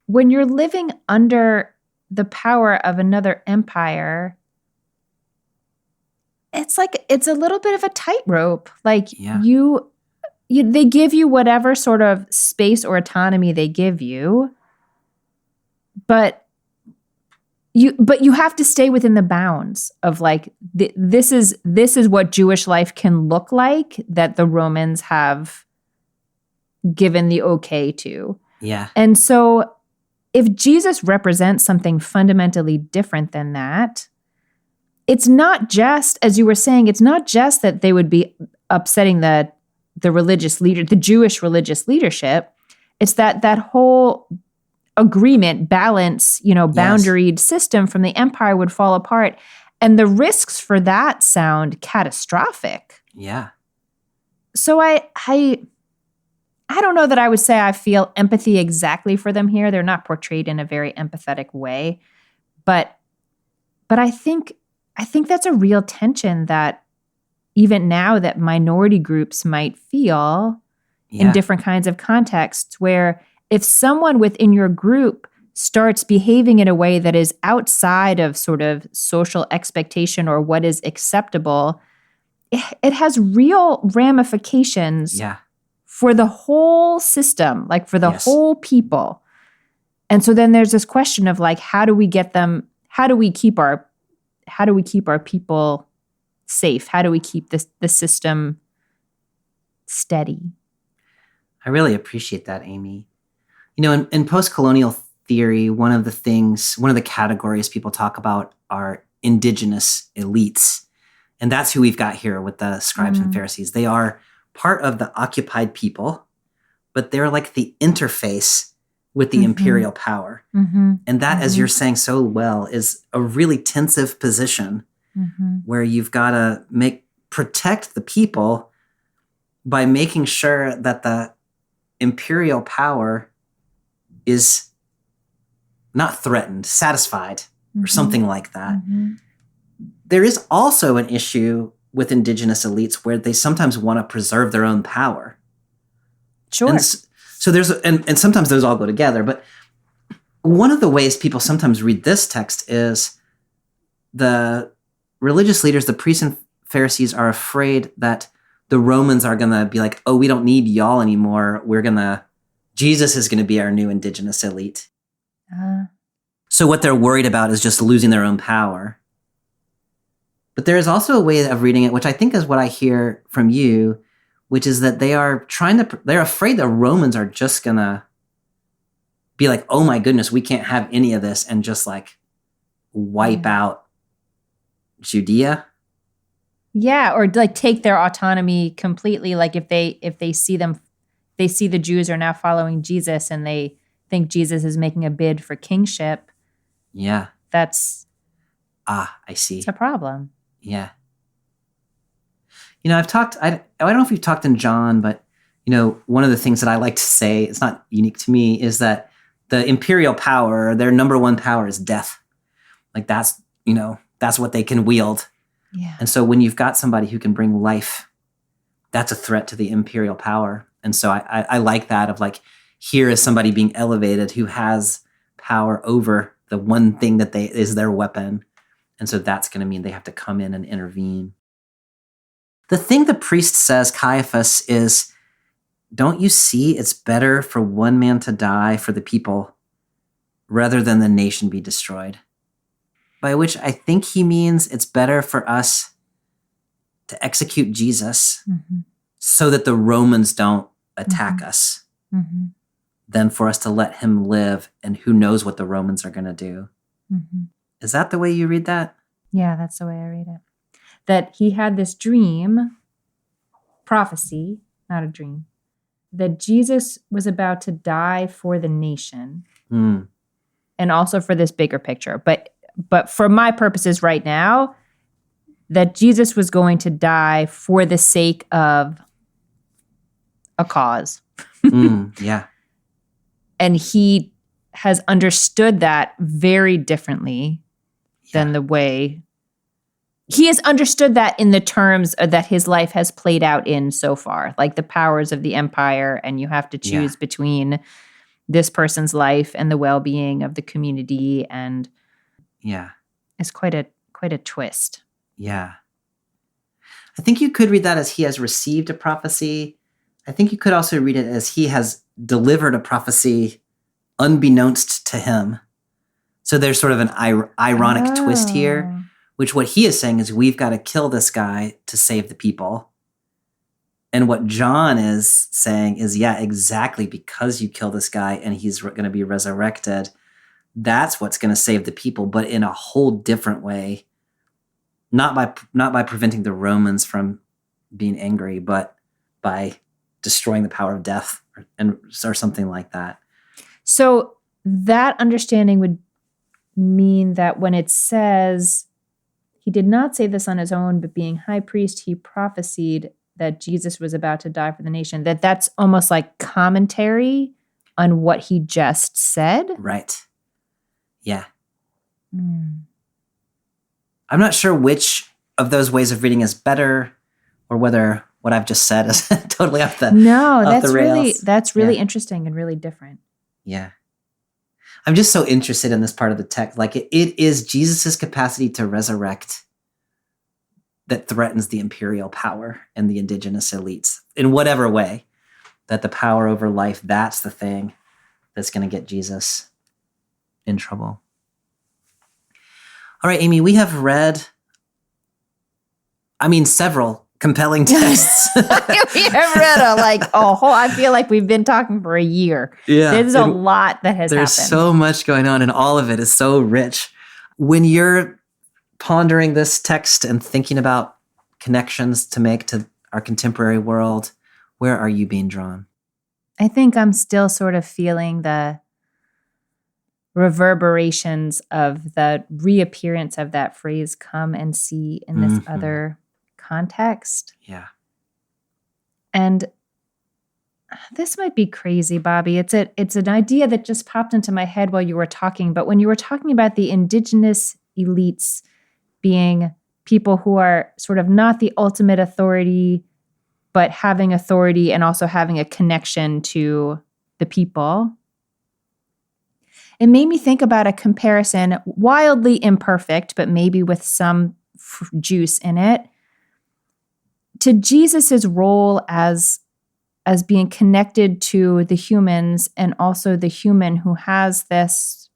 when you're living under the power of another empire, it's like it's a little bit of a tightrope. Like they give you whatever sort of space or autonomy they give you, but you have to stay within the bounds of like this is what Jewish life can look like that the Romans have given the okay to. Yeah. And so if Jesus represents something fundamentally different than that, it's not just, as you were saying, it's not just that they would be upsetting the religious leader, the Jewish religious leadership. It's that whole agreement, balance, boundaried system from the empire would fall apart. And the risks for that sound catastrophic. Yeah. So I don't know that I would say I feel empathy exactly for them here. They're not portrayed in a very empathetic way. But I think that's a real tension that even now that minority groups might feel in different kinds of contexts, where if someone within your group starts behaving in a way that is outside of sort of social expectation or what is acceptable, it has real ramifications for the whole system, like for the whole people. And so then there's this question of like, how do we keep our people safe? How do we keep the system steady? I really appreciate that, Amy. In post-colonial theory, one of the categories people talk about are indigenous elites. And that's who we've got here with the scribes and Pharisees. They are part of the occupied people, but they're like the interface with the imperial power. And that, as you're saying so well, is a really tensive position where you've got to protect the people by making sure that the imperial power is not threatened, satisfied, or something like that. There is also an issue with indigenous elites where they sometimes want to preserve their own power. Sure. And so and sometimes those all go together. But one of the ways people sometimes read this text is the religious leaders, the priests and Pharisees, are afraid that the Romans are going to be like, oh, we don't need y'all anymore. Jesus is going to be our new indigenous elite. So what they're worried about is just losing their own power. But there is also a way of reading it, which I think is what I hear from you, which is that they're afraid the Romans are just going to be like, oh my goodness, we can't have any of this, and just like wipe out Judea. Yeah, or like take their autonomy completely. Like if they see the Jews are now following Jesus and they think Jesus is making a bid for kingship. Yeah. That's I see. it's a problem. Yeah. I've talked, I don't know if you've talked in John, but, one of the things that I like to say, it's not unique to me, is that the imperial power, their number one power is death. Like that's what they can wield. Yeah. And so when you've got somebody who can bring life, that's a threat to the imperial power. And so I like that of like, here is somebody being elevated who has power over the one thing that is their weapon. And so that's going to mean they have to come in and intervene. The thing the priest says, Caiaphas, is, don't you see it's better for one man to die for the people rather than the nation be destroyed? By which I think he means it's better for us to execute Jesus so that the Romans don't attack us than for us to let him live, and who knows what the Romans are going to do. Is that the way you read that? Yeah, that's the way I read it. That he had this dream, prophecy, not a dream, that Jesus was about to die for the nation and also for this bigger picture. But for my purposes right now, that Jesus was going to die for the sake of a cause. Yeah. And he has understood that very differently than the way he has understood that in the terms that his life has played out in so far, like the powers of the empire, and you have to choose between this person's life and the well-being of the community, and it's quite a twist. Yeah. I think you could read that as he has received a prophecy. I think you could also read it as he has delivered a prophecy unbeknownst to him. So there's sort of an ironic twist here, which what he is saying is we've got to kill this guy to save the people. And what John is saying is, yeah, exactly, because you kill this guy and he's going to be resurrected, that's what's going to save the people, but in a whole different way. Not by preventing the Romans from being angry, but by destroying the power of death or something like that. So that understanding would mean that when it says he did not say this on his own, but being high priest, he prophesied that Jesus was about to die for the nation, that's almost like commentary on what he just said. Right. Yeah. I'm not sure which of those ways of reading is better, or whether what I've just said is totally off the rails. That's really interesting and really different. Yeah. I'm just so interested in this part of the text. Like it is Jesus's capacity to resurrect that threatens the imperial power and the indigenous elites in whatever way. That the power over life, that's the thing that's going to get Jesus in trouble. All right, Amy, we have read, several compelling texts. We have read I feel like we've been talking for a year. Yeah. There's a lot that has There's happened. so much going on, and all of it is so rich. When you're pondering this text and thinking about connections to make to our contemporary world, where are you being drawn? I think I'm still sort of feeling the reverberations of the reappearance of that phrase, come and see, in this other context. Yeah. And this might be crazy, Bobby. It's an idea that just popped into my head while you were talking. But when you were talking about the indigenous elites being people who are sort of not the ultimate authority, but having authority and also having a connection to the people, it made me think about a comparison, wildly imperfect, but maybe with some juice in it, to Jesus's role as being connected to the humans, and also the human who has this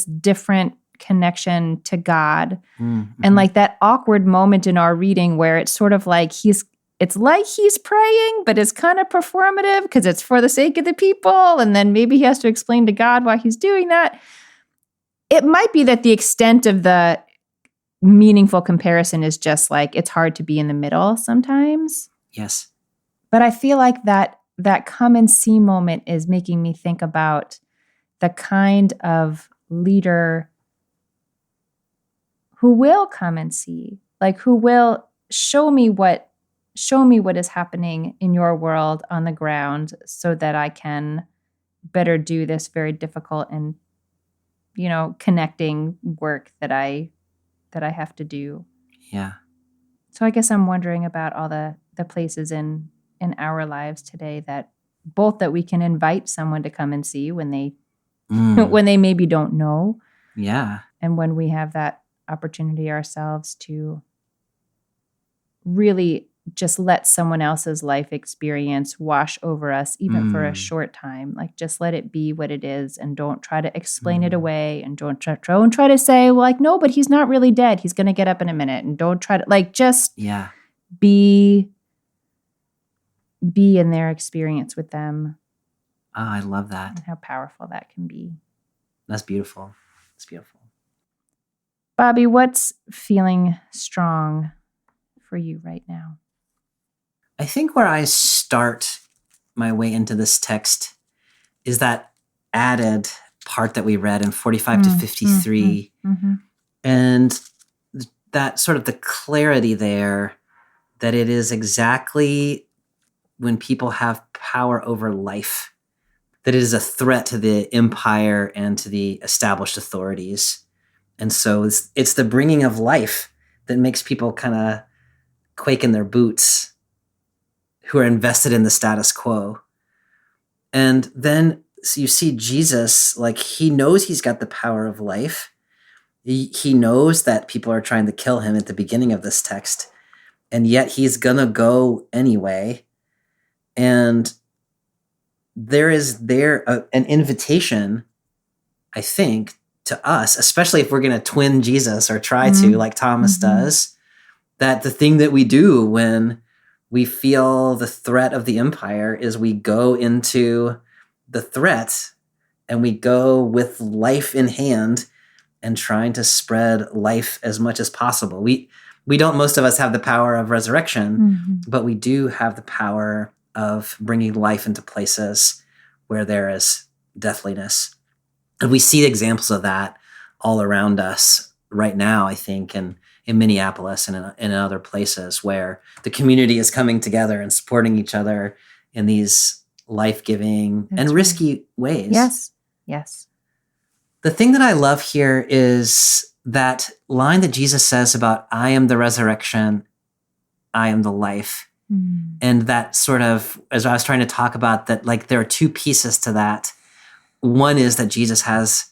different connection to God. And like that awkward moment in our reading where it's sort of like he's it's like he's praying, but it's kind of performative because it's for the sake of the people. And then maybe he has to explain to God why he's doing that. It might be that the extent of the meaningful comparison is just like, it's hard to be in the middle sometimes. Yes. But I feel like that come and see moment is making me think about the kind of leader who will come and see, like who will show me what is happening in your world on the ground so that I can better do this very difficult and, connecting work that I have to do. Yeah. So I guess I'm wondering about all the places in our lives today that we can invite someone to come and see when they when they maybe don't know. Yeah. And when we have that opportunity ourselves to really just let someone else's life experience wash over us, even for a short time. Like, just let it be what it is and don't try to explain it away, and don't try to say, well, like, no, but he's not really dead. He's going to get up in a minute. And don't try to, just be in their experience with them. Oh, I love that. And how powerful that can be. That's beautiful. It's beautiful. Bobby, what's feeling strong for you right now? I think where I start my way into this text is that added part that we read in 45 to 53. And that sort of the clarity there, that it is exactly when people have power over life, that it is a threat to the empire and to the established authorities. And so it's the bringing of life that makes people kind of quake in their boots, who are invested in the status quo. And then so you see Jesus, like, he knows he's got the power of life. He knows that people are trying to kill him at the beginning of this text, and yet he's gonna go anyway. And there is an invitation, I think, to us, especially if we're going to twin Jesus or try to, like Thomas does, that the thing that we do when we feel the threat of the empire is we go into the threat and we go with life in hand and trying to spread life as much as possible. We don't, most of us have the power of resurrection, but we do have the power of bringing life into places where there is deathliness. And we see examples of that all around us right now, I think, in Minneapolis and in other places where the community is coming together and supporting each other in these life-giving and risky ways. Yes. The thing that I love here is that line that Jesus says about, I am the resurrection, I am the life. And that sort of, as I was trying to talk about that, like, there are two pieces to that. One is that Jesus has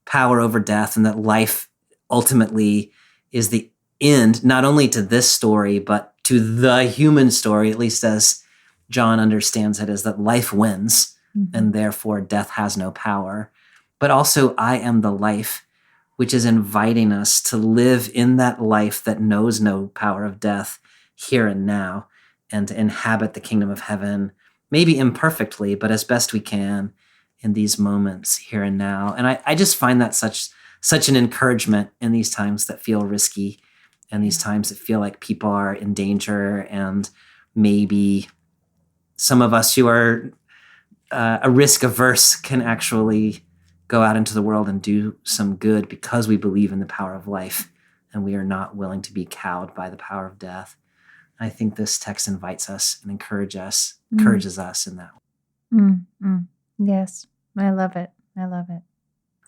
power over death and that life ultimately is the end, not only to this story, but to the human story, at least as John understands it, is that life wins and therefore death has no power. But also, I am the life, which is inviting us to live in that life that knows no power of death here and now, and to inhabit the kingdom of heaven, maybe imperfectly, but as best we can in these moments here and now. And I just find that such an encouragement in these times that feel risky, and these times that feel like people are in danger, and maybe some of us who are a risk averse can actually go out into the world and do some good because we believe in the power of life and we are not willing to be cowed by the power of death. I think this text invites us and encourages us in that way. Yes, I love it. All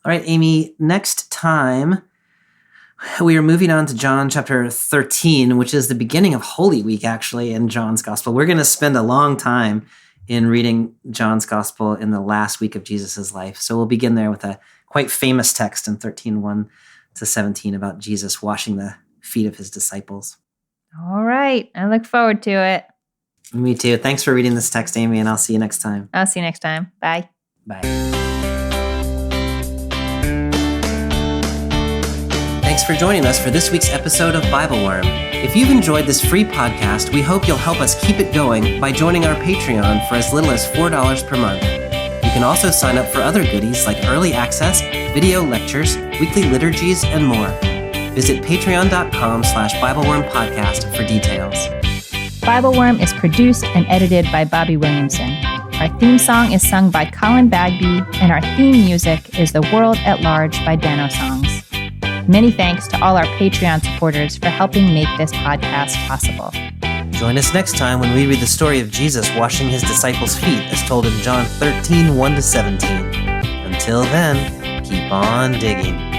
right, Amy, next time we are moving on to John chapter 13, which is the beginning of Holy Week, actually, in John's Gospel. We're going to spend a long time in reading John's Gospel in the last week of Jesus' life. So we'll begin there with a quite famous text in 13:1 to 17 about Jesus washing the feet of his disciples. All right. I look forward to it. Me too. Thanks for reading this text, Amy, and I'll see you next time. I'll see you next time. Bye. Bye. Thanks for joining us for this week's episode of Bible Worm. If you've enjoyed this free podcast, we hope you'll help us keep it going by joining our Patreon for as little as $4 per month. You can also sign up for other goodies like early access, video lectures, weekly liturgies, and more. Visit patreon.com/BibleWormPodcast for details. Bible Worm is produced and edited by Bobby Williamson. Our theme song is sung by Colin Bagby, and our theme music is The World at Large by Dano Songs. Many thanks to all our Patreon supporters for helping make this podcast possible. Join us next time when we read the story of Jesus washing his disciples' feet as told in John 13, 1-17. Until then, keep on digging.